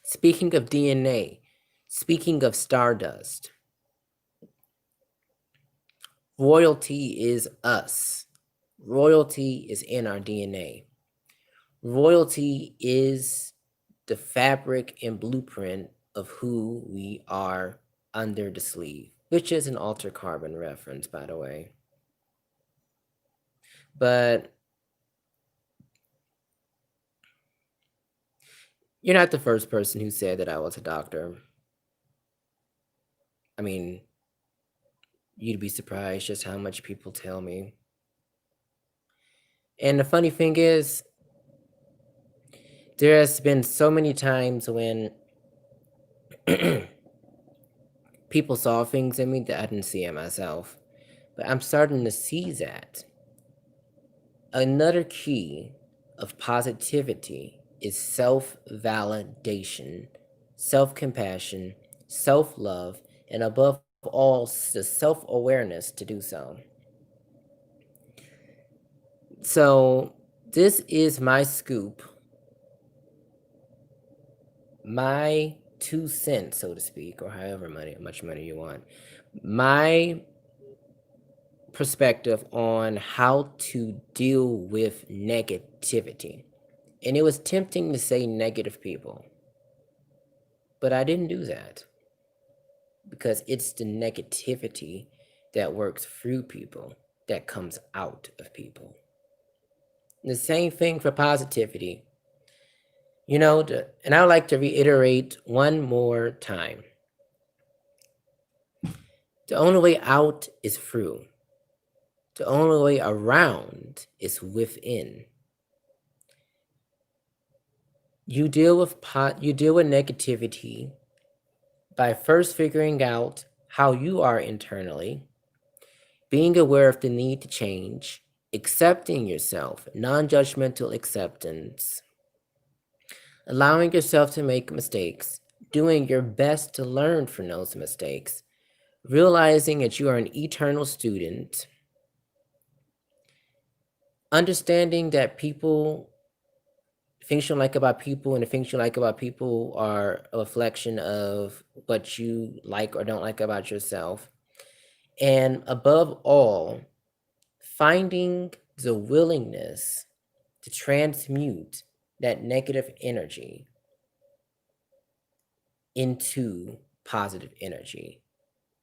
Speaking of DNA, speaking of stardust, royalty is us. Royalty is in our DNA. Royalty is the fabric and blueprint of who we are under the sleeve, which is an Alter Carbon reference, by the way. But you're not the first person who said that I was a doctor. I mean, you'd be surprised just how much people tell me. And the funny thing is, there has been so many times when people saw things in me that I didn't see in myself. But I'm starting to see that. Another key of positivity is self-validation, self-compassion, self-love, and above all, the self-awareness to do so. So this is my scoop, my 2 cents, so to speak, or however much money you want. My perspective on how to deal with negativity. And it was tempting to say negative people, but I didn't do that because it's the negativity that works through people that comes out of people. The same thing for positivity. And I would like to reiterate one more time. The only way out is through. The only way around is within. You deal with negativity by first figuring out how you are internally, being aware of the need to change, accepting yourself, non-judgmental acceptance, allowing yourself to make mistakes, doing your best to learn from those mistakes, realizing that you are an eternal student, understanding that things you like about people and the things you like about people are a reflection of what you like or don't like about yourself. And above all, finding the willingness to transmute that negative energy into positive energy.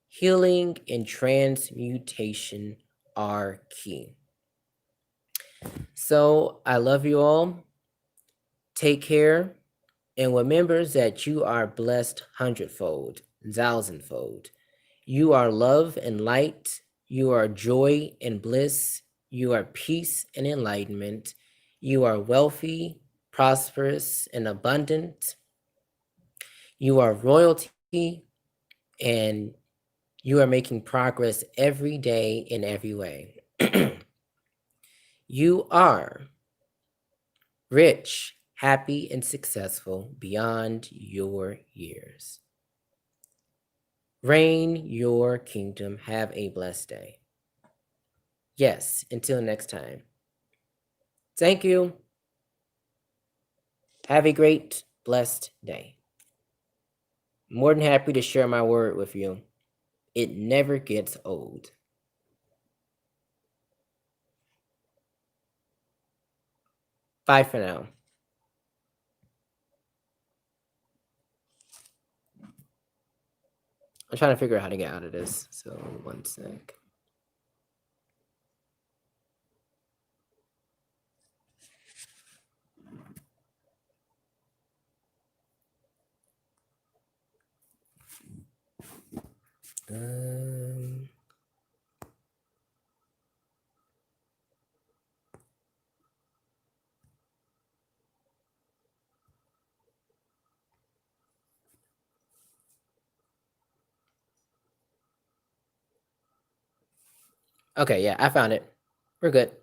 Healing and transmutation are key. So I love you all. Take care. And remember that you are blessed hundredfold, thousandfold. You are love and light. You are joy and bliss. You are peace and enlightenment. You are wealthy, prosperous, and abundant. You are royalty, and you are making progress every day in every way. You are rich, happy, and successful beyond your years. Reign your kingdom. Have a blessed day. Yes, until next time. Thank you. Have a great, blessed day. More than happy to share my word with you. It never gets old. Bye for now. I'm trying to figure out how to get out of this. So, one sec. Um, okay, yeah, I found it. We're good.